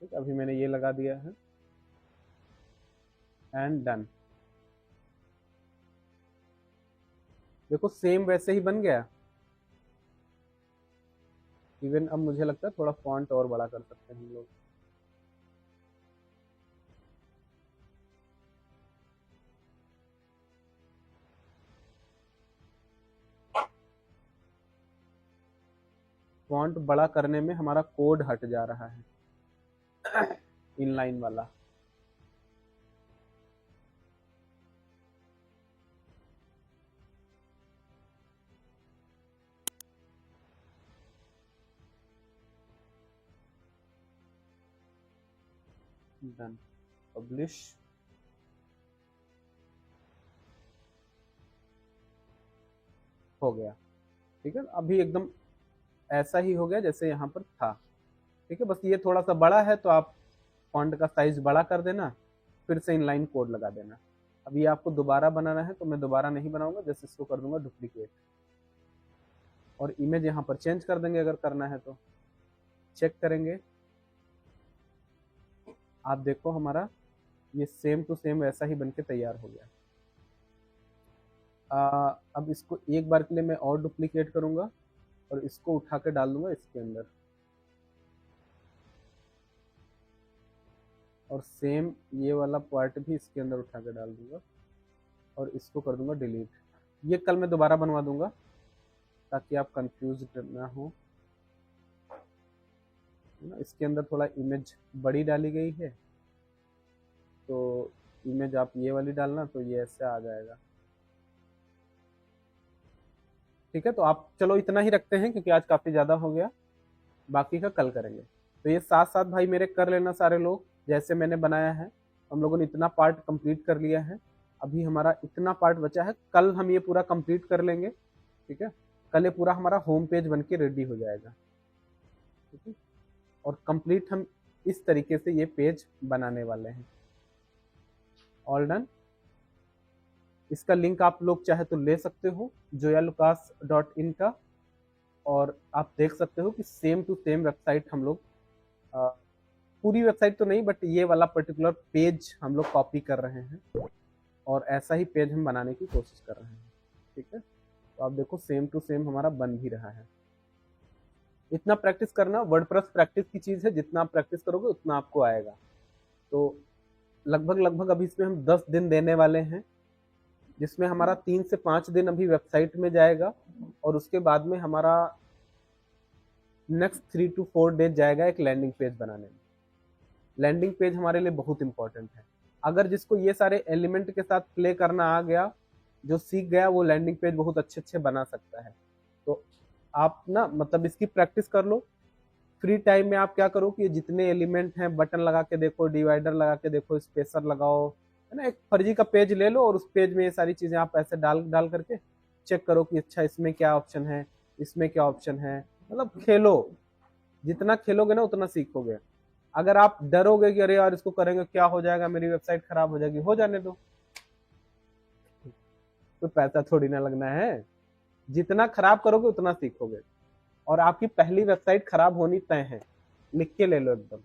ठीक। अभी मैंने ये लगा दिया है, एंड डन। देखो सेम वैसे ही बन गया। इवन अब मुझे लगता है थोड़ा फॉन्ट और बड़ा कर सकते हैं हम लोग। फॉन्ट बड़ा करने में हमारा कोड हट जा रहा है, इनलाइन वाला। Done, publish. हो गया, ठीक है। अभी एकदम ऐसा ही हो गया जैसे यहाँ पर था, ठीक है। बस ये थोड़ा सा बड़ा है तो आप फॉन्ट का साइज बड़ा कर देना, फिर से इनलाइन कोड लगा देना। अब ये आपको दोबारा बनाना है तो मैं दोबारा नहीं बनाऊंगा, जैसे इसको कर दूंगा डुप्लीकेट, और इमेज यहाँ पर चेंज कर देंगे अगर करना है तो। चेक करेंगे, आप देखो हमारा ये सेम टू सेम वैसा ही बनके तैयार हो गया। अब इसको एक बार के लिए मैं और डुप्लीकेट करूंगा और इसको उठा के डाल दूंगा इसके अंदर, और सेम ये वाला पार्ट भी इसके अंदर उठा के डाल दूंगा और इसको कर दूंगा डिलीट। ये कल मैं दोबारा बनवा दूंगा ताकि आप कंफ्यूज ना हो। इसके अंदर थोड़ा इमेज बड़ी डाली गई है, तो इमेज आप ये वाली डालना, तो ये ऐसे आ जाएगा। ठीक है, तो आप चलो इतना ही रखते हैं क्योंकि आज काफी ज्यादा हो गया, बाकी का कल करेंगे। तो ये साथ साथ भाई मेरे कर लेना सारे लोग, जैसे मैंने बनाया है। हम लोगों ने इतना पार्ट कंप्लीट कर लिया है, अभी हमारा इतना पार्ट बचा है, कल हम ये पूरा कंप्लीट कर लेंगे। ठीक है, कल ये पूरा हमारा होम पेज बन के रेडी हो जाएगा। ठीक है, और कंप्लीट हम इस तरीके से ये पेज बनाने वाले हैं। All done. इसका लिंक आप लोग चाहे तो ले सकते हो zoyalucas.in का, और आप देख सकते हो कि सेम टू सेम वेबसाइट हम लोग, पूरी वेबसाइट तो नहीं बट ये वाला पर्टिकुलर पेज हम लोग कॉपी कर रहे हैं और ऐसा ही पेज हम बनाने की कोशिश कर रहे हैं। ठीक है, तो आप देखो सेम टू सेम हमारा बन भी रहा है। इतना प्रैक्टिस करना, वर्डप्रेस प्रैक्टिस की चीज़ है, जितना आप प्रैक्टिस करोगे उतना आपको आएगा। तो लगभग अभी इसमें हम 10 दिन देने वाले हैं, जिसमें हमारा 3 से 5 दिन अभी वेबसाइट में जाएगा और उसके बाद में हमारा नेक्स्ट 3 to 4 डेज जाएगा एक लैंडिंग पेज बनाने में। लैंडिंग पेज हमारे लिए बहुत इंपॉर्टेंट है। अगर जिसको ये सारे एलिमेंट के साथ प्ले करना आ गया, जो सीख गया, वो लैंडिंग पेज बहुत अच्छे बना सकता है। तो आप ना मतलब इसकी प्रैक्टिस कर लो। फ्री टाइम में आप क्या करो कि जितने एलिमेंट हैं बटन लगा के देखो, डिवाइडर लगा के देखो, स्पेसर लगाओ, है ना। एक फर्जी का पेज ले लो और उस पेज में ये सारी चीजें आप ऐसे डाल करके चेक करो कि अच्छा इसमें क्या ऑप्शन है, इसमें क्या ऑप्शन है। मतलब खेलो, जितना खेलोगे ना उतना सीखोगे। अगर आप डरोगे कि अरे यार इसको करेंगे क्या हो जाएगा, मेरी वेबसाइट खराब हो जाएगी, हो जाने दो, तो पैसा थोड़ी ना लगना है। जितना खराब करोगे उतना सीखोगे, और आपकी पहली वेबसाइट खराब होनी तय है, लिख के ले लो एकदम।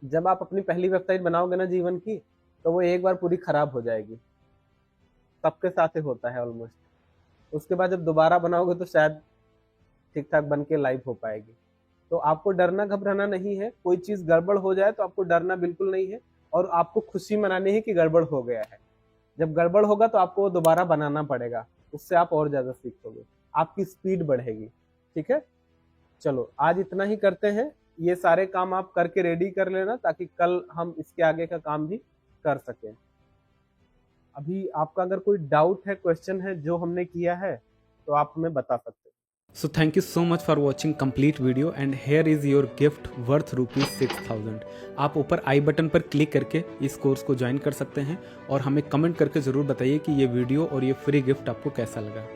जब आप अपनी पहली वेबसाइट बनाओगे ना जीवन की, तो वो एक बार पूरी खराब हो जाएगी। सबके साथ ही होता है ऑलमोस्ट। उसके बाद जब दोबारा बनाओगे तो शायद ठीक ठाक बन के लाइव हो पाएगी। तो आपको डरना घबराना नहीं है। कोई चीज गड़बड़ हो जाए तो आपको डरना बिल्कुल नहीं है, और आपको खुशी मनानी है कि गड़बड़ हो गया है। जब गड़बड़ होगा तो आपको दोबारा बनाना पड़ेगा, उससे आप और ज्यादा सीखोगे, आपकी स्पीड बढ़ेगी। ठीक है, चलो आज इतना ही करते हैं। ये सारे काम आप करके रेडी कर लेना ताकि कल हम इसके आगे का काम भी कर सकें। अभी आपका अगर कोई डाउट है, क्वेश्चन है जो हमने किया है, तो आप हमें बता सकते हैं। So thank you so much for watching complete video and here is your gift worth ₹6000। आप ऊपर आई बटन पर क्लिक करके इस कोर्स को ज्वाइन कर सकते हैं, और हमें कमेंट करके ज़रूर बताइए कि ये वीडियो और ये फ्री गिफ्ट आपको कैसा लगा।